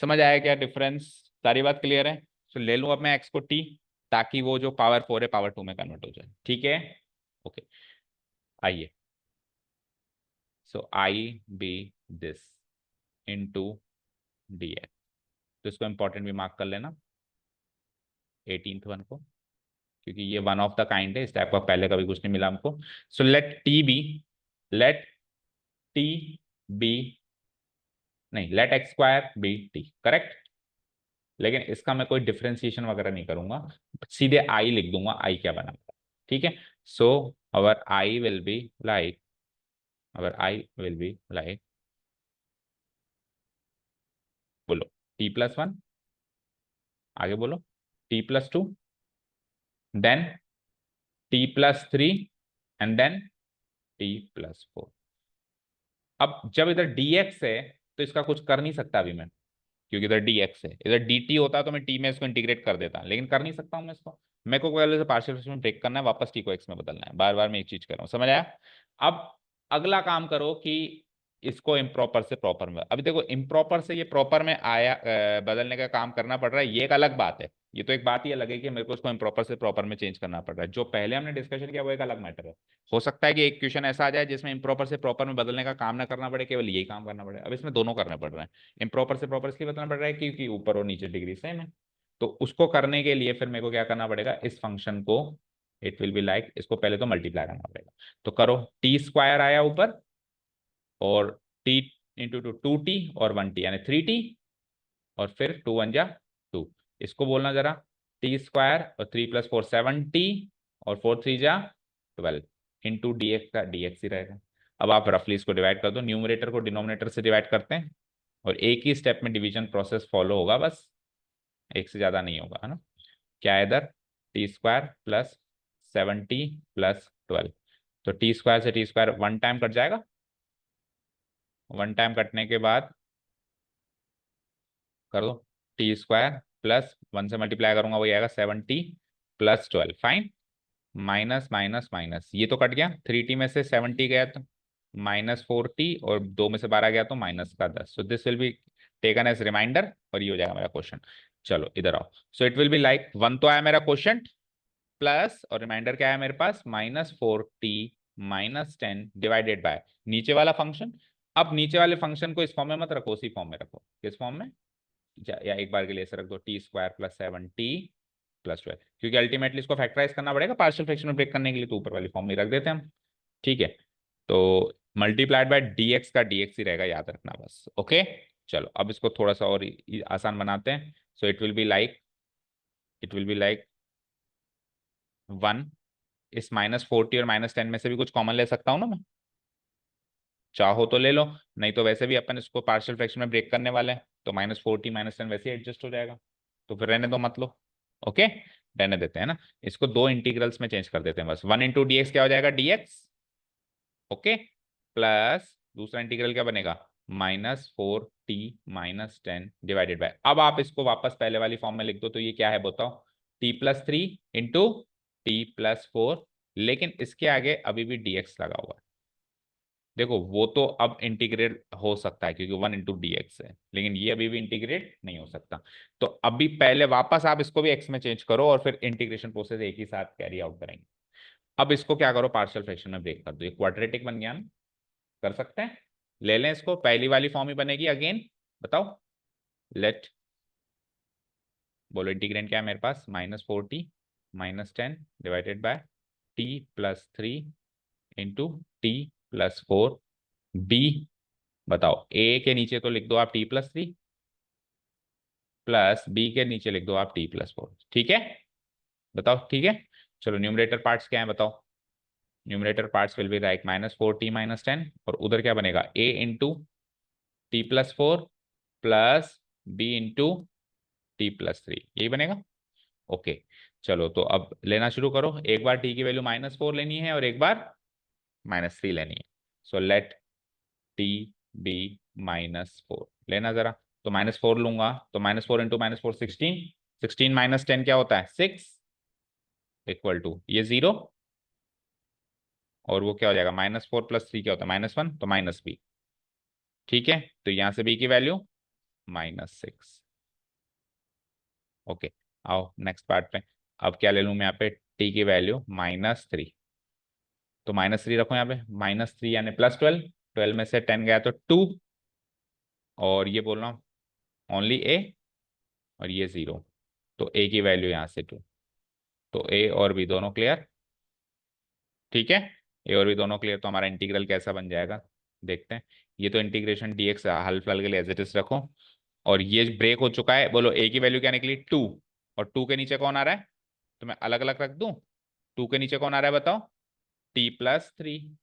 समझ आया क्या डिफरेंस, सारी बात क्लियर है। तो ले लूं अब मैं एक्स को टी, ताकि वो जो पावर फोर है पावर टू में कन्वर्ट हो जाए, ठीक है। ओके, आइए। So I be this into D x, तो इसको इंपॉर्टेंट भी मार्क कर लेना 18th वन को, क्योंकि ये वन ऑफ द काइंड है, इस टाइप का पहले कभी कुछ नहीं मिला हमको। सो लेट टी बी, नहीं, let x square be t, correct. लेकिन इसका मैं कोई डिफरेंशिएशन वगैरह नहीं करूंगा, सीधे आई लिख दूंगा, आई क्या बना। ठीक है, so our I will be like, our I will be like, बोलो t+1, आगे बोलो t+2, then t+3 and then t+4। अब जब इधर dx है तो इसका कुछ कर नहीं सकता अभी मैं, क्योंकि इधर dx है, इधर dt होता तो मैं t में इसको इंटीग्रेट कर देता, लेकिन कर नहीं सकता हूं मैं इसको। मेरे को पहले से पार्शियल फ्रैक्शन में ब्रेक करना है, वापस t को x में बदलना है, बार बार मैं एक चीज कर रहा हूँ, समझ आया। अब अगला काम करो कि इसको इम्प्रॉपर से प्रॉपर में, अभी देखो इम्प्रॉपर से ये प्रॉपर में आया, बदलने का काम करना पड़ रहा है, ये एक अलग बात है, ये तो एक बात ही अलग है कि मेरे को इसको इम्प्रॉपर से प्रॉपर में चेंज करना पड़ रहा है। जो पहले हमने डिस्कशन किया वो एक अलग मैटर है। हो सकता है कि एक क्वेश्चन ऐसा आ जाए जिसमें इम्प्रॉपर से प्रॉपर में बदलने का काम ना करना पड़े, केवल यही काम करना पड़े। अब इसमें दोनों करने पड़ रहे हैं। इम्प्रॉपर से प्रॉपर इसलिए बदलना पड़ रहा है क्योंकि ऊपर और नीचे डिग्री सेम है। तो उसको करने के लिए फिर मेरे को क्या करना पड़ेगा, इस फंक्शन को, इट विल बी लाइक, इसको पहले तो मल्टीप्लाई करना पड़ेगा। तो करो, t² आया ऊपर, और t इंटू 2t और 1t यानी 3t, और फिर 2 1 जा 2, इसको बोलना जरा, t² और 3+4 7t, और 4 3 जा 12 इंटू dx का dx ही रहेगा। अब आप रफली इसको डिवाइड कर दो, न्यूमरेटर को डिनोमिनेटर से डिवाइड करते हैं, और एक ही स्टेप में डिवीजन प्रोसेस फॉलो होगा, बस एक से ज्यादा नहीं होगा, है ना। क्या है इधर, t² प्लस 7t प्लस 12, तो t² से t² 1 टाइम कट जाएगा, 1 टाइम कटने के बाद कर दो, t² प्लस 1 से मल्टीप्लाई करूंगा वही आएगा 7t plus 12, fine, minus minus minus, ये तो कट गया, 3t में से 7t गया तो -4t, और 2 में से 12 गया तो -10, so this will be taken as reminder, और ये हो जाएगा मेरा क्वेश्चन। चलो इधर आओ, so it will be like 1 तो आया मेरा क्वेश्चन, प्लस और रिमाइंडर क्या है मेरे पास, -4t -10 डिवाइडेड बाय नीचे वाला फंक्शन। अब नीचे वाले फंक्शन को इस फॉर्म में मत रखो, उसी फॉर्म में रखो, किस फॉर्म में, या एक बार के लिए ऐसे रख दो, t² प्लस 7t प्लस 12, क्योंकि अल्टीमेटली इसको फैक्टराइज करना पड़ेगा पार्शियल फ्रैक्शन में ब्रेक करने के लिए, तो ऊपर वाली फॉर्म में रख देते हैं हम। ठीक है, तो मल्टीप्लाइड बाय dx का dx ही रहेगा, याद रखना बस, ओके। चलो अब इसको थोड़ा सा और आसान बनाते हैं, so it will be like, it will be like 1, इस -40 और -10 में से भी कुछ कॉमन ले सकता हूँ ना मैं, चाहो तो ले लो, नहीं तो वैसे भी अपन इसको पार्शियल फ्रैक्शन में ब्रेक करने वाले हैं, तो -40 -10 वैसे ही एडजस्ट हो जाएगा, तो फिर रहने दो मत लो, ओके, रहने देते हैं ना। इसको दो इंटीग्रल्स में चेंज कर देते हैं बस, 1 इंटू dx क्या हो जाएगा, dx, ओके, प्लस दूसरा इंटीग्रल क्या बनेगा, -4t -10 डिवाइडेड बाय, अब आप इसको वापस पहले वाली फॉर्म में लिख दो, तो ये क्या है बताओ, t+3 इंटू t+4, लेकिन इसके आगे अभी भी dx लगा हुआ है। देखो वो तो अब इंटीग्रेट हो सकता है क्योंकि 1 इंटू dx है, लेकिन ये अभी भी इंटीग्रेट नहीं हो सकता। तो अभी पहले वापस आप इसको भी x में चेंज करो, और फिर इंटीग्रेशन प्रोसेस एक ही साथ कैरी आउट करेंगे। अब इसको क्या करो, पार्शियल फ्रैक्शन में ब्रेक कर दो, ये क्वाड्रेटिक बन गया ना, कर सकते हैं, ले लें इसको, पहली वाली फॉर्म ही बनेगी अगेन, बताओ, लेट, बोलो इंटीग्रेंट क्या है मेरे पास, -4t -10 divided by t+3 into t+4, b, बताओ a के नीचे तो लिख दो आप t+3, प्लस b के नीचे लिख दो आप t+4, ठीक है, बताओ ठीक है। चलो न्यूमरेटर पार्ट्स क्या है बताओ, numerator parts will be like -4t -10, और उधर क्या बनेगा, a into t+4 plus b into t+3, यही बनेगा, ओके। चलो तो अब लेना शुरू करो, एक बार t की वैल्यू -4 लेनी है और एक बार -3 लेनी है, सो लेट t बी -4 लेना जरा, तो -4 लूंगा, तो -4 इंटू -4 16, 16 -10 क्या होता है 6, इक्वल टू ये 0, और वो क्या हो जाएगा, -4 प्लस 3 क्या होता है -1, तो -b, ठीक है, तो यहां से b की वैल्यू -6, ओके। आओ नेक्स्ट पार्ट पे, अब क्या ले लूं मैं यहाँ पे, t की वैल्यू -3, तो -3 रखो यहाँ पे, -3 यानी +12, 12 में से 10 गया तो 2, और ये बोल रहा हूँ ओनली a, और ये 0, तो a की वैल्यू यहाँ से 2, तो a और b दोनों क्लियर, ठीक है, ए और बी दोनों क्लियर, तो हमारा इंटीग्रल कैसा बन जाएगा देखते हैं। ये तो इंटीग्रेशन dx हल फिलहाल के लिए एज इट इज रखो, और ये ब्रेक हो चुका है, बोलो a की वैल्यू क्या निकली 2, और 2 के नीचे कौन आ रहा है, तो मैं अलग अलग रख दूं, 2 के नीचे कौन आ रहा है बताओ, t+3,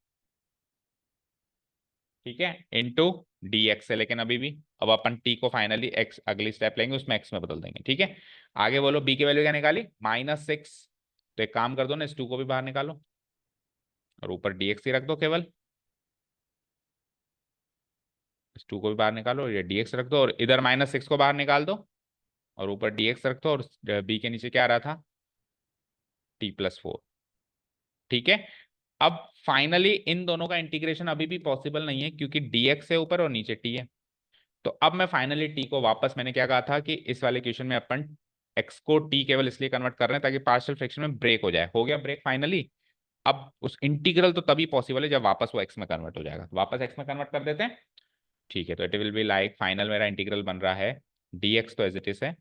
ठीक है, इंटू dx है, लेकिन अभी भी अब अपन t को फाइनली x अगली स्टेप लेंगे उसमें x में बदल देंगे, ठीक है। आगे बोलो b की वैल्यू क्या निकाली, -6, तो एक काम कर दो ना, इस 2 को भी बाहर निकालो और ऊपर dx ही रख दो केवल, इस 2 को भी बाहर निकालो, ये dx रख दो और इधर -6 को बाहर निकाल दो और ऊपर dx रख दो और b के नीचे क्या आ रहा था, t+4, ठीक है। अब फाइनली इन दोनों का इंटीग्रेशन अभी भी पॉसिबल नहीं है क्योंकि dx है ऊपर और नीचे t है। तो अब मैं फाइनली t को वापस, मैंने क्या कहा था कि इस वाले क्वेश्चन में अपन x को t केवल इसलिए कन्वर्ट कर रहे हैं ताकि पार्शियल फ्रैक्शन में ब्रेक हो जाए, हो गया ब्रेक फाइनली। अब उस इंटीग्रल तो तभी पॉसिबल है जब वापस वो x में कन्वर्ट हो जाएगा, वापस x में कन्वर्ट कर देते हैं, ठीक है। तो it will be like, final मेरा इंटीग्रल बन रहा है dx तो एज इट इज है,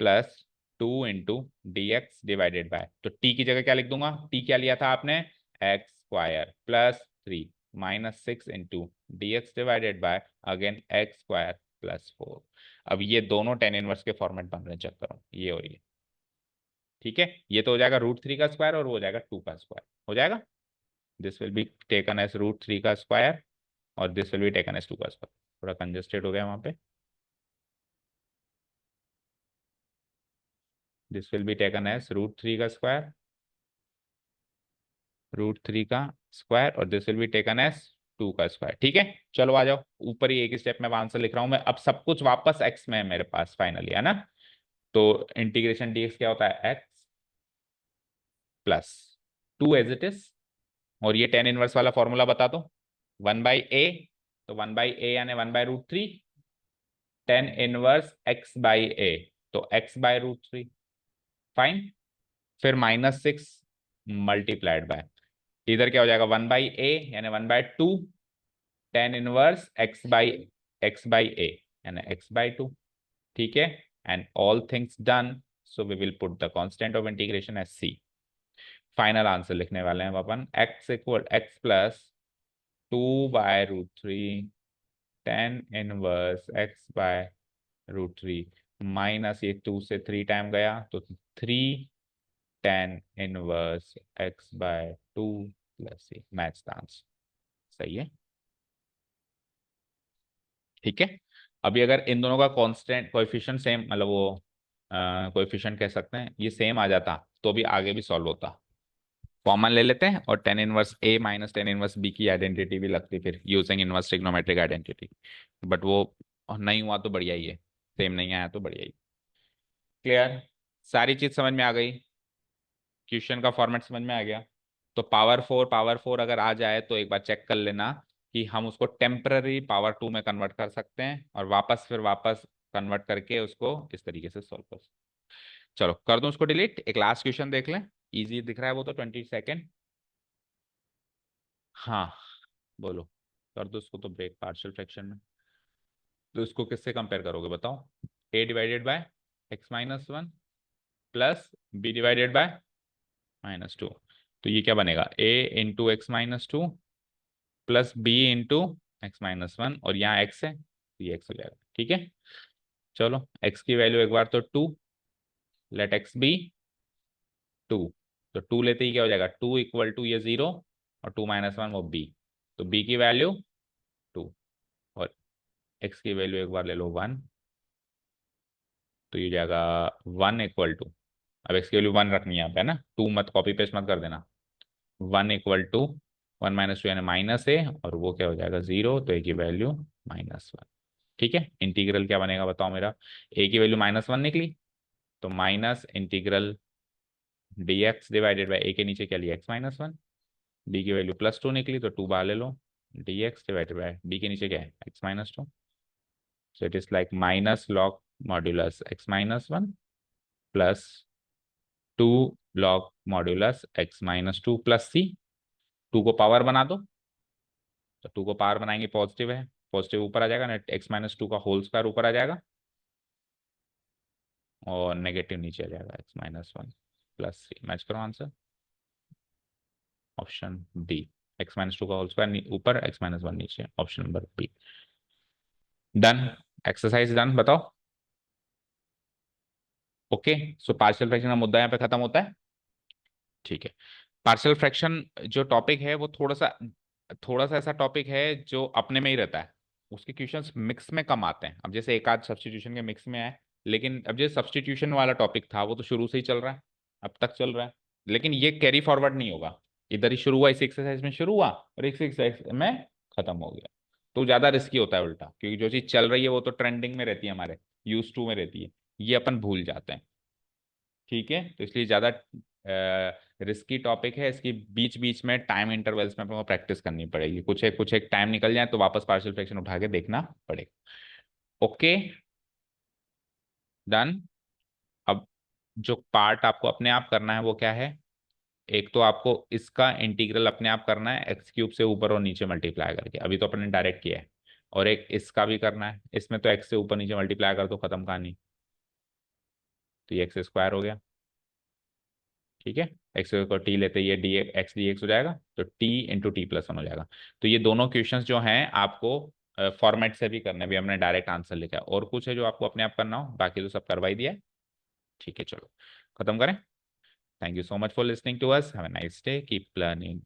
+2 × dx डिवाइडेड बाय, तो t की जगह क्या लिख दूंगा, t क्या लिया था आपने, x² +3 -6 × dx divided bye again x² +4। अब ये दोनों tan इनवर्स के फॉर्मेट बन रहे हैं, चेक करो ये और ये, ठीक है। ये तो हो जाएगा √3 का स्क्वायर और वो हो जाएगा 2 का स्क्वायर, हो जाएगा, this will be taken as √3 का स्क्वायर और this will be taken as 2 का स्क्वायर, थोड़ा कंजेस्टेड हो गया वहां पे, this will be taken as √3 का स्क्वायर, √3 का स्क्वायर और this will be taken as 2 का स्क्वायर, ठीक है। चलो आ जाओ, ऊपर ही एक स्टेप में आंसर लिख रहा हूं मैं, अब सब कुछ वापस एक्स में है मेरे पास फाइनली, है ना। तो इंटीग्रेशन dx क्या होता है, x +2 एज इट इज, और ये tan इनवर्स वाला फॉर्मूला बता दो, 1/a, तो 1/a यानी 1/√3, tan इनवर्स x/a, तो x/√3, फाइन। फिर -6 मल्टीप्लाइड बाय, इधर क्या हो जाएगा, 1/a यानी 1/2, tan इनवर्स x/a यानी x/2, ठीक है। And all things done, so we will put the constant of integration as c। Final answer लिखने वाले हैं अपन, x = 2/√3 tan inverse x/√3 minus ये 2 से 3 टाइम गया तो 3 tan inverse x/2 + c, match the answer, सही है, ठीक है। अभी अगर इन दोनों का कांस्टेंट कोएफिशिएंट सेम, मतलब वो कोएफिशिएंट कह सकते हैं, ये सेम आ जाता तो भी आगे भी सॉल्व होता, कॉमन ले लेते हैं और tan inverse a minus tan inverse b की आइडेंटिटी भी लगती फिर using inverse trigonometric identity, but वो नहीं हुआ तो बढ़िया ही है, सेम नहीं आया तो बढ़िया ही। क्लियर, सारी चीज समझ में आ गई, क्वेश्चन का फॉर्मेट समझ में आ गया। तो पावर 4 अगर आ जाए तो एक बार चेक कर लेना कि हम उसको टेम्पररी पावर 2 में कन्वर्ट कर सकते हैं और वापस कन्वर्ट करके उसको इस तरीके से सॉल्व कर सकते हैं। चलो कर दूं उसको डिलीट, एक लास्ट क्वेश्चन देख लें, इजी दिख रहा है वो तो, 22 हाँ बोलो, कर दो उसको तो ब्रेक पार्शियल फ्रैक्शन में, तो इसको किससे कंपेयर करोगे बताओ, a/(x−1) +b/(−2), तो ये क्या बनेगा, a × x−2 +b × x−1, और यहाँ x है तो ये x हो जाएगा, ठीक है। चलो x की वैल्यू एक बार तो 2, लेट x बी 2, तो 2 लेते ही क्या हो जाएगा, 2 = ये 0 और 2 - 1 वो b, तो b की वैल्यू 2 और x की वैल्यू एक बार ले लो 1, तो ये जाएगा 1 = अब x की वैल्यू 1 रखनी है यहाँ पे, है ना, 2 मत कॉपी पेस्ट मत कर देना, 1 = 1 - 2 यानी माइनस है और वो क्या हो जाएगा 0, तो a की वैल्यू -1, ठीक है। इंटीग्रल क्या बनेगा बताओ मेरा, a की वैल्यू -1 निकली तो minus integral dx divided bye a के नीचे क्या लिया x-1, b की वैल्यू +2 निकली तो 2 बाहर ले लो, dx डिवाइडेड बाय b के नीचे क्या है x-2, so it is like minus log modulus x-1 plus 2 log modulus x-2 plus c, 2 को पावर बना दो, तो 2 को पावर बनाएंगे पॉजिटिव है, पॉजिटिव ऊपर आ जाएगा ना, x-2 का होल स्क्वायर ऊपर आ जाएगा और नेगेटिव नीचे आ जाएगा x-1 प्लस सी, मैच करो आंसर, ऑप्शन डी, x-2 का होल स्क्वायर ऊपर x-1 नीचे, option number B. Done, exercise done, बताओ। ओके, सो पार्शियल फ्रैक्शन का मुद्दा यहाँ पे खत्म होता है। ठीक है। पार्शियल फ्रैक्शन जो टॉपिक है वो थोड़ा सा ऐसा टॉपिक है जो अपने में ही रहता है। उसके क्वेश्चंस मिक्स में कम आते हैं। अब जैसे एक आध सब्स्टिट्यूशन के मिक्स में आए, लेकिन अब जो सब्स्टिट्यूशन वाला टॉपिक था वो तो शुरू से ही चल रहा है, अब तक चल रहा है। लेकिन ये कैरी फॉरवर्ड नहीं होगा। इधर ही शुरू हुआ, इस एक्सरसाइज में शुरू हुआ और इस एक्सरसाइज में खत्म हो गया। तो ज्यादा रिस्की होता है उल्टा, क्योंकि जो चीज चल रही है वो तो ट्रेंडिंग में रहती है, हमारे यूज टू में रहती है, ये अपन भूल जाते हैं। ठीक है, तो इसलिए ज्यादा रिस्की टॉपिक है। इसकी बीच बीच में टाइम इंटरवल्स में अपने को प्रैक्टिस करनी पड़ेगी। कुछ एक टाइम निकल जाए तो वापस पार्शियल फ्रैक्शन उठा के देखना पड़ेगा। Okay, done. अब जो पार्ट आपको अपने आप करना है वो क्या है? एक तो आपको इसका इंटीग्रल अपने आप करना है, एक्स क्यूब से ऊपर और नीचे मल्टीप्लाई करके, अभी तो अपने डायरेक्ट किया है। और एक इसका भी करना है, इसमें तो एक्स से ऊपर नीचे मल्टीप्लाई कर दो, खत्म कहानी। तो ये एक्स स्क्वायर हो गया। ठीक है, एक्स को टी लेते ये डी एक्स डी एक्स हो जाएगा, तो T into t plus one हो जाएगा। तो ये दोनों क्वेश्चंस जो हैं आपको फॉर्मेट से भी करने, भी हमने डायरेक्ट आंसर लिखा है। और कुछ है जो आपको अपने आप करना हो? बाकी तो सब करवा ही दिया है। ठीक है, चलो खत्म करें। Thank you so much for listening to us, have a nice day, keep learning.